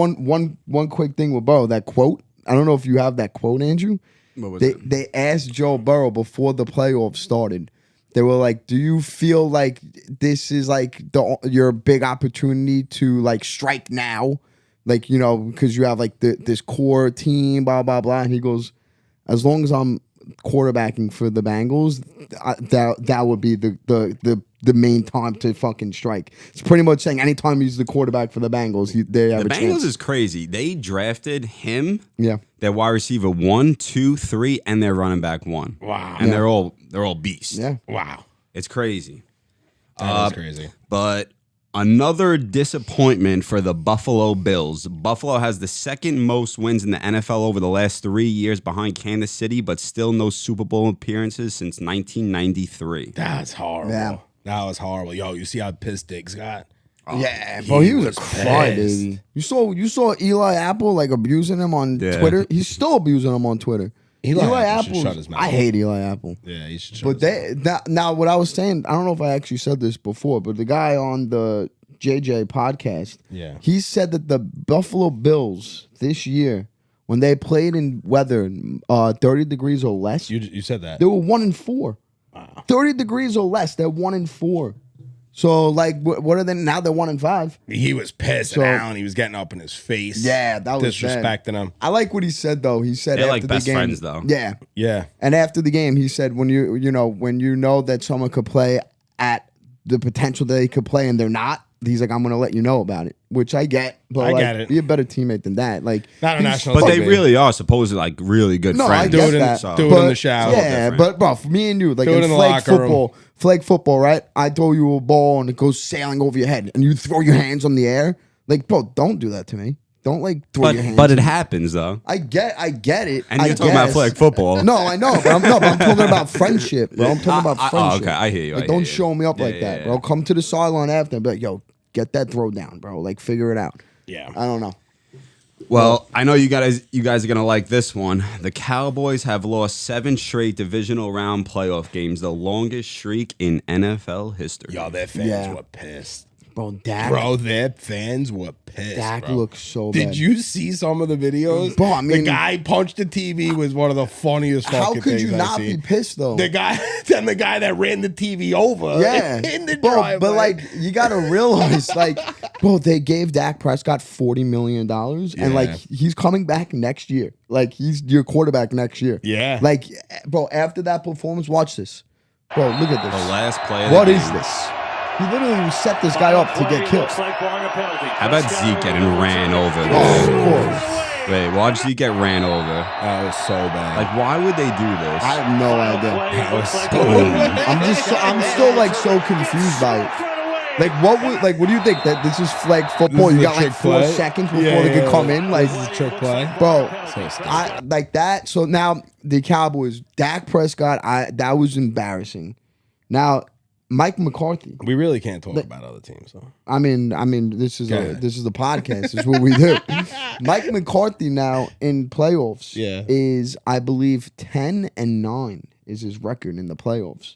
one quick thing with Burrow. That quote. I don't know if you have that quote, Andrew. What was They it? they asked Joe Burrow before the playoffs started. They were like, "Do you feel like this is like your big opportunity to like strike now, like because you have like this core team, blah blah blah?" And he goes, "As long as I'm quarterbacking for the Bengals, that would be the main time to fucking strike." It's pretty much saying anytime he's the quarterback for the Bengals, they have The a Bengals chance. is crazy. They drafted him, Yeah. their wide receiver 1, 2, 3, and their running back 1. Wow. And they're all beasts. Yeah. Wow. It's crazy. That is crazy. But another disappointment for the Buffalo Bills. Buffalo has the second most wins in the NFL over the last 3 years behind Kansas City, but still no Super Bowl appearances since 1993. That's horrible. Yeah. That was horrible. Yo, you see how pissed Diggs got? Yeah, bro, he was a pissed. crybaby. You saw Eli Apple like abusing him on Yeah. Twitter. He's still abusing him on Twitter. Eli Apple should shut his mouth. I hate Eli Apple. Yeah, he should. But now what I was saying, I don't know if I actually said this before, but the guy on the JJ podcast, Yeah. he said that the Buffalo Bills this year, when they played in weather 30 degrees or less, You said that. they were 1-4. 30 degrees or less, they're 1-4. So like, what are they now? They're 1-5. He was pissed So- at Allen. He was getting up in his face. Yeah, that was disrespecting him. I like what he said though. He said They're after like the best game, friends, though. Yeah, Yeah. and after the game, he said when you know that someone could play at the potential that they could play and they're not, he's like, I'm gonna let you know about it, which I get. But I like, get it. Be a better teammate than that. Like Not a he's national But they TV. really are supposedly like really good No, I friends. Do get it in- that. do it in But- the shower. Yeah, Different. but bro, for me and you, like Do it in in the flag locker football, right? I throw you a ball and it goes sailing over your head, and you throw your hands on the air. Like, bro, don't do that to me. Don't like throw your hands. But it happens though. I get it. And I you're talking about guess. flag football. No, I know, but I'm talking about friendship, bro. I'm talking about friendship. okay, I hear you. Like, I don't hear you. show me up Yeah, like yeah, that, yeah. bro. Come to the sideline after and be like, yo, get that throw down, bro. Like, figure it out. Yeah. I don't know. Well, I know you guys are gonna like this one. The Cowboys have lost 7 straight divisional round playoff games, the longest streak in NFL history. Yo, their fans Yeah. were pissed. Bro, Dak, Bro, their fans were pissed. Dak bro. looks so Did bad. you see some of the videos? Bro, I mean- the guy punched the TV was one of the funniest How fucking could things you I've not seen. be pissed though? The guy, then the guy that ran the TV over. Yeah, in the bro, driveway. but like you gotta realize, like, bro, they gave Dak Prescott $40 million, and like Yeah. he's coming back next year. Like he's your quarterback next year. Yeah. Like, bro, after that performance, watch this, bro. Look at The this. last play. Of What the is game. this? He literally set this guy up to get killed. How about Zeke getting ran over? Oh, of course. Wait, watch Zeke get ran over. that was so bad. Like, why would they do this? I have no idea. that was so I'm still like so confused by it. What do you think? That this is flag football? This is You a got like trick 4 play? seconds before Yeah, they yeah, can come in. Like, this is a trick play. bro, So stupid. I like that. So now the Cowboys, Dak Prescott, that was embarrassing. Now Mike McCarthy. We really can't talk about other teams, though. I mean, this is Go a ahead. this is the podcast. This is what we do. Mike McCarthy now in playoffs Yeah. is, I believe, 10-9 is his record in the playoffs.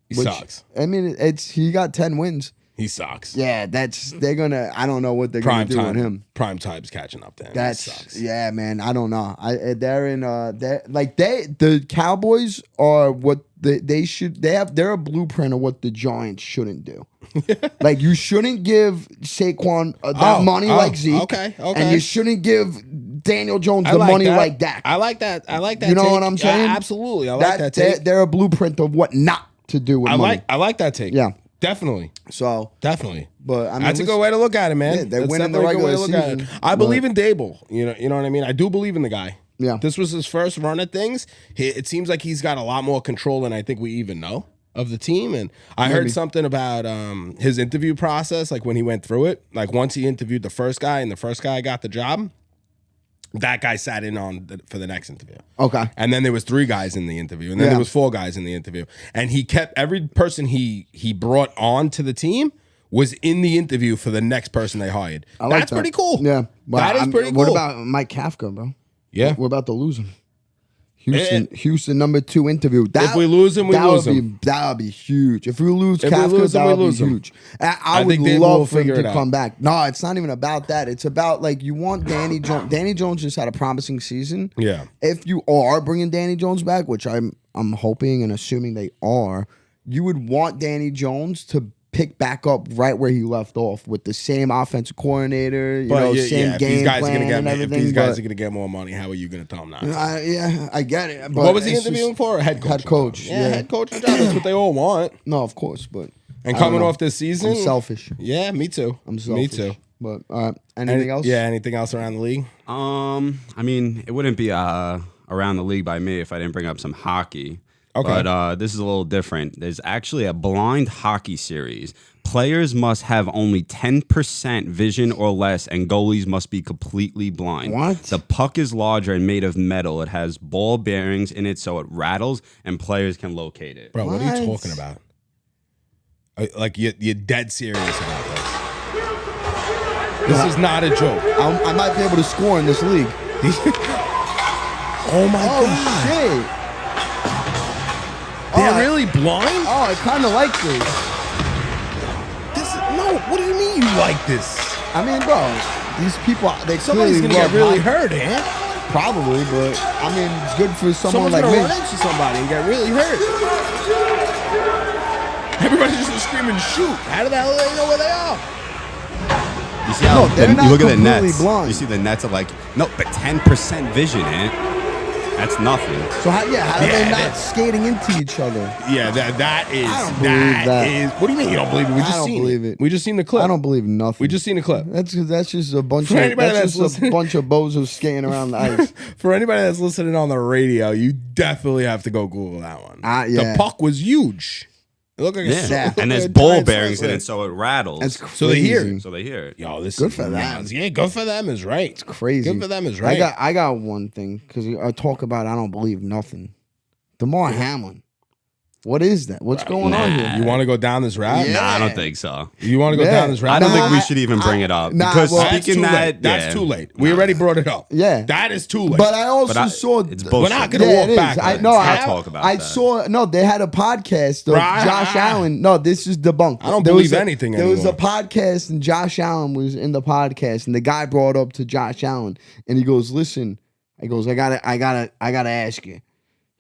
He sucks. I mean, he got 10 wins. He sucks. Yeah, they're gonna. I don't know what they're Prime gonna do time. with him. Prime time's catching up to him. He That's sucks. yeah, man. I don't know. The Cowboys are what they're a blueprint of what the Giants shouldn't do. Like you shouldn't give Saquon that money like Zeke. Okay. And you shouldn't give Daniel Jones the money like Dak. I like that. You know what I'm saying? Absolutely. I like that take. They're a blueprint of what not to do with money. I like that take. Yeah. Definitely. So Definitely. But I mean, that's a good way to look at it, man. Yeah, they're That's winning the definitely a good way regular to look at it. season, I but- believe in Dable. You know what I mean? I do believe in the guy. Yeah. This was his first run at things. It seems like he's got a lot more control than I think we even know of the team. And I heard something about his interview process, like when he went through it. Like once he interviewed the first guy and the first guy got the job, that guy sat in for the next interview. Okay. And then there was 3 guys in the interview. And then there was 4 guys in the interview. And he kept every person he brought on to the team was in the interview for the next person they hired. That's pretty cool. Yeah. Well, that is pretty cool. What about Mike Kafka, bro? Yeah. We're about to lose him. Houston number 2 interview. If we lose him, we lose him. That would be huge. If we lose If we Kafka, lose him, that we would be lose him. huge. I would think they will love for him figure to it out. come back. No, it's not even about that. It's about like you want Danny Jones. Danny Jones just had a promising season. Yeah. If you are bringing Danny Jones back, which I'm hoping and assuming they are, you would want Danny Jones to pick back up right where he left off with the same offensive coordinator, same game plan and everything. If these guys are going to get more money, how are you going to tell them not to? I get it. But What was he it's interviewing just- for? A head coach. Head coach, Yeah, yeah. head coach job. That's what they all want. No, of course, but And I coming don't know. off this season, I'm selfish. Yeah, me too. I'm selfish. Me too. But anything else? Yeah, anything else around the league? I mean, it wouldn't be around the league by me if I didn't bring up some hockey. Okay. But this is a little different. There's actually a blind hockey series. Players must have only 10% vision or less, and goalies must be completely blind. What? The puck is larger and made of metal. It has ball bearings in it, so it rattles, and players can locate it. Bro, what are you What? talking about? Like, you're dead serious about this. This is not a joke. I might be able to score in this league. Oh, my Oh, God. shit. They're Oh, really blind? Oh, I kind of like this. No, what do you mean you like this? I mean, bro, these people, they Somebody's clearly going to get love really hockey. hurt, eh? Probably, but I mean, it's good for someone Someone's like going to me. run into somebody and get really hurt. Everybody's just screaming, shoot. How the hell do they know where they are? You see how they're you not look at the completely nets. blind. You see the nets are like, no, but 10% vision, that's nothing. So how are Yeah, they not that- skating into each other? Yeah, that is. I don't believe that. is. What do you mean you don't believe it? We I just don't seen believe it. We just seen the clip. I don't believe nothing. We just seen the clip. That's just a bunch For of anybody that's that's just a listening- bunch of bozos skating around the ice. For anybody that's listening on the radio, you definitely have to go Google that one. Yeah. The puck was huge. It looked like a Yeah, so- and there's a ball giant bearings in sling. it, so it rattles. That's crazy. So they hear it. So they hear it. Yo, this Good is for them. nuts. Yeah, good for them is right. It's Crazy. Good for them is right. I got one thing because I talk about I don't believe nothing. DeMar Hamlin. What is that? What's going on here? You want to go down this route? Yeah. Nah, I don't think so. You want to go Yeah. down this route? I don't Nah, think we should even bring it up. nah, because well, That's speaking too that, late. That's yeah. too late. We already brought it up. Yeah. That is too late. But I also But saw. it's We're bullshit. not gonna Yeah, walk it is. backwards. I'll talk about I that. saw. No, they had a podcast of Right. Josh Allen. No, this is debunked. I don't There believe was anything There was a anymore. podcast, and Josh Allen was in the podcast, and the guy brought up to Josh Allen, and he goes, "Listen," he goes, "I gotta ask you."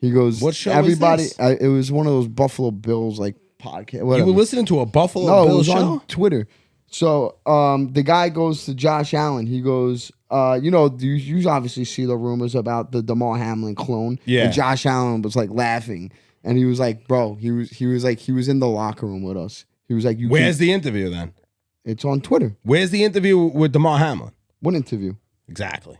He goes, What show was everybody, this? it was one of those Buffalo Bills like podcast. you Whatever. were listening to a Buffalo No, it Bills was show? on Twitter. So the guy goes to Josh Allen. He goes, you obviously see the rumors about the DeMar Hamlin clone. Yeah. And Josh Allen was like laughing. And he was like, bro, he was in the locker room with us. He was like, Where's the interview then? It's on Twitter. Where's the interview with DeMar Hamlin? What interview? Exactly.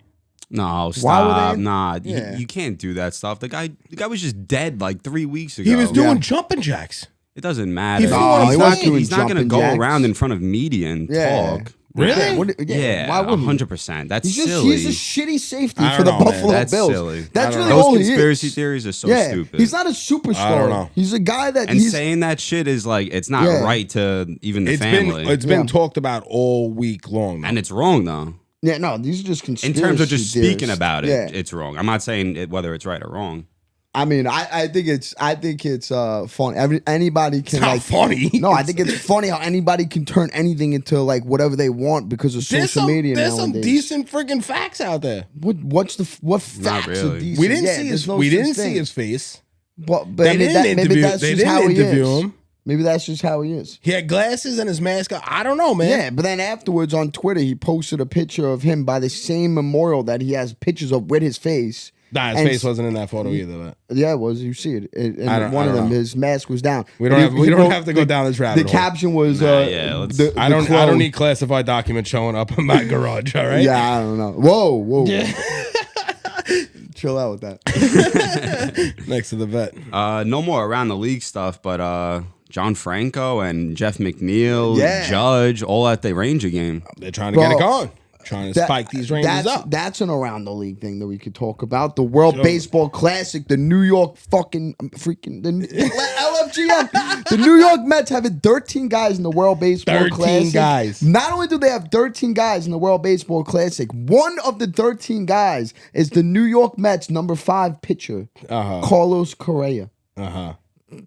No, Why would stop. they- Nah, Yeah. you can't do that stuff. The guy was just dead like 3 weeks ago. He was doing Yeah. jumping jacks. It doesn't matter. He flew on a he's plane. not, He wasn't he's not doing gonna go jumping around jacks. in front of media and Yeah. talk. Really? Yeah, Why wouldn't he? 100%. That's He's silly. a shitty safety I for the don't know, man. Buffalo That's Bills. silly. That's I don't really Those all he conspiracy is. theories are so Yeah, stupid. he's not a superstar. I don't know. He's a guy that and he's saying that shit is like it's not Yeah. right to even the It's family. been Yeah. talked about all week long. and it's wrong though. yeah, no, these are just In conspiracy terms of just speaking theorists. about it, Yeah. it's wrong. I'm not saying whether it's right or wrong. I mean, I think it's fun. Anybody can It's not like funny. No, I think it's funny how anybody can turn anything into like whatever they want because of There's social media There's nowadays. some decent freaking facts out there. What facts really. are decent? We didn't Yeah, see there's his. no we such didn't see thing. his face. But They I mean, didn't maybe interview. that's They just didn't how he interview is. him. Maybe that's just how he is. He had glasses and his mask. I don't know, man. Yeah, but then afterwards on Twitter, he posted a picture of him by the same memorial that he has pictures of with his face. Nah, his And face wasn't in that photo either. But Yeah, it was. You see it. I And don't- one I of don't them, know. his mask was down. we But don't he have wrote- to go down this rabbit The hole. caption was, yeah, let's- the I don't crow. need classified documents showing up in my garage. All right. Yeah, I don't know. Whoa. Chill out with that. Next to the vet. No more around the league stuff, but John Franco and Jeff McNeil, Yeah. Judge, all at the Ranger game. They're trying to get it Bro, going. Trying to spike these Rangers up. That's an around the league thing that we could talk about. The World Baseball Classic, the New York the LFGM. The New York Mets having 13 guys in the World Baseball 13 Classic. guys. Not only do they have 13 guys in the World Baseball Classic, one of the 13 guys is the New York Mets number 5 pitcher, Carlos Correa.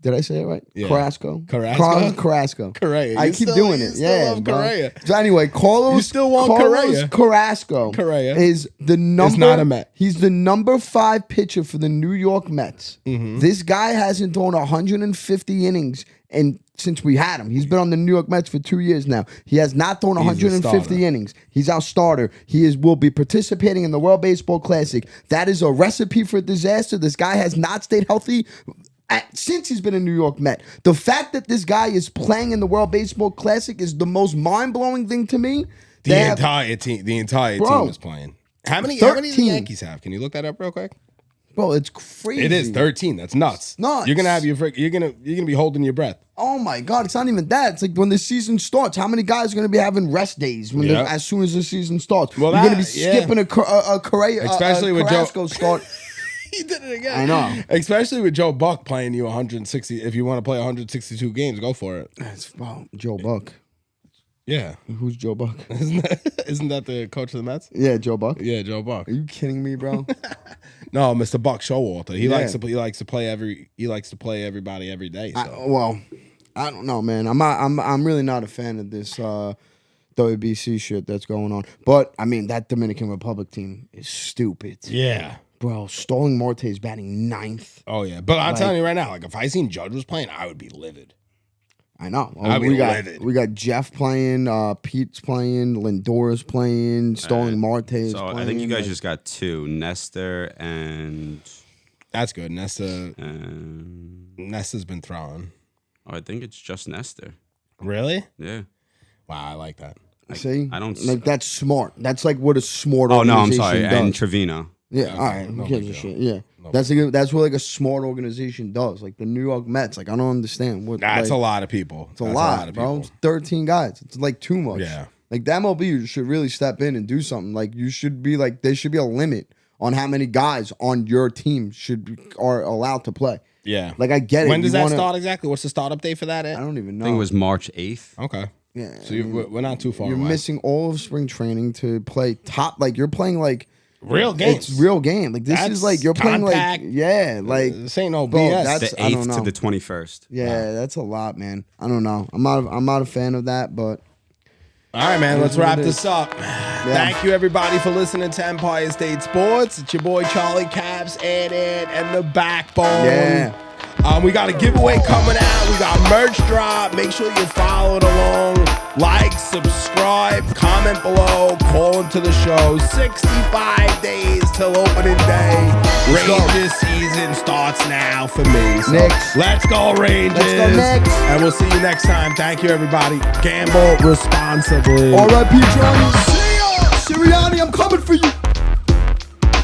Did I say it right? Yeah. Carrasco. Carrasco? Carlos Carrasco. Correa. I You keep still- doing you it. still Yeah. love bro. Correa. So anyway, Carlos. You still want Carlos Correa. Carrasco. Correa. is the number. not a Met. He's the number 5 pitcher for the New York Mets. Mm-hmm. This guy hasn't thrown 150 innings and since we had him. He's been on the New York Mets for 2 years now. He has not thrown He's the 150 starter. innings. He's our starter. He will be participating in the World Baseball Classic. That is a recipe for disaster. This guy has not stayed healthy since he's been a New York Met. The fact that this guy is playing in the World Baseball Classic is the most mind-blowing thing to me. The They have- entire team Bro, is playing. How many do the 13. Yankees have? Can you look that up real quick? Bro, it's crazy. It is 13. That's nuts. Nuts. You're gonna have you're gonna be holding your breath. Oh my God, it's not even that. It's like when the season starts, how many guys are going to be having rest days when Yeah. as soon as the season starts? Well, you're going to be that- yeah. skipping a Correa, Especially with Joe- Carrasco start. He did it again. I know. Especially with Joe Buck playing you 160. If you want to play 162 games, go for it. That's wow, Joe Buck. Yeah. Who's Joe Buck? Isn't that the coach of the Mets? Yeah, Joe Buck. Yeah, Joe Buck. Are you kidding me, bro? No, Mr. Buck Showalter. He Yeah. likes to play everybody every day. So. I don't know, man. I'm really not a fan of this WBC shit that's going on. But I mean, that Dominican Republic team is stupid. Yeah. Bro, Starling Marte is batting 9th. Oh yeah. But I'm telling you right now, like if I seen Judge was playing, I would be livid. I know. I'd be livid. We got Jeff playing, Pete's playing, Lindor's playing, Starling Marte is So playing. I think you guys just got 2, Nestor and That's good. Nesta's been throwing. I think it's just Nestor. Really? Yeah. Wow, I like that. See? I don't like that's smart. That's like what a smart Oh no, I'm organization sorry. does. And Trevino. Yeah, Okay, all right. no Who gives big a deal. shit? Yeah. No That's what like a smart organization does. Like the New York Mets. Like I don't understand what That's like, a lot of people. It's a lot, of bro. people. It's 13 guys. It's like too much. Yeah. Like the MLB should really step in and do something. Like you should be like there should be a limit on how many guys on your team are allowed to play. Yeah. Like I get it. When does You that wanna- start exactly? What's the startup date for that? I don't even know. I think it was March 8th. Okay. Yeah. So we're not too far You're away. missing all of spring training to play top. Like you're playing like real games. It's real game. Like this That's is like you're playing compact. like like This ain't no bro, BS. that's- The I don't 8th to know. the 21st. yeah, that's a lot, man. I don't know. I'm not a fan of that, but All right, man. Let's what wrap it this is. up. Thank you, everybody, for listening to Empire State Sports. It's your boy Charlie Caps, Ed, and the Backbone. Yeah. We got a giveaway coming out. We got merch drop. Make sure you follow it along. Like, subscribe, comment below, call into the show. 65 days till opening day. Rangers season starts now for me. So Knicks. let's go, Rangers. Let's go, Knicks. And we'll see you next time. Thank you, everybody. Gamble responsibly. R.I.P. Johnny. See ya, Sirianni. I'm coming for you.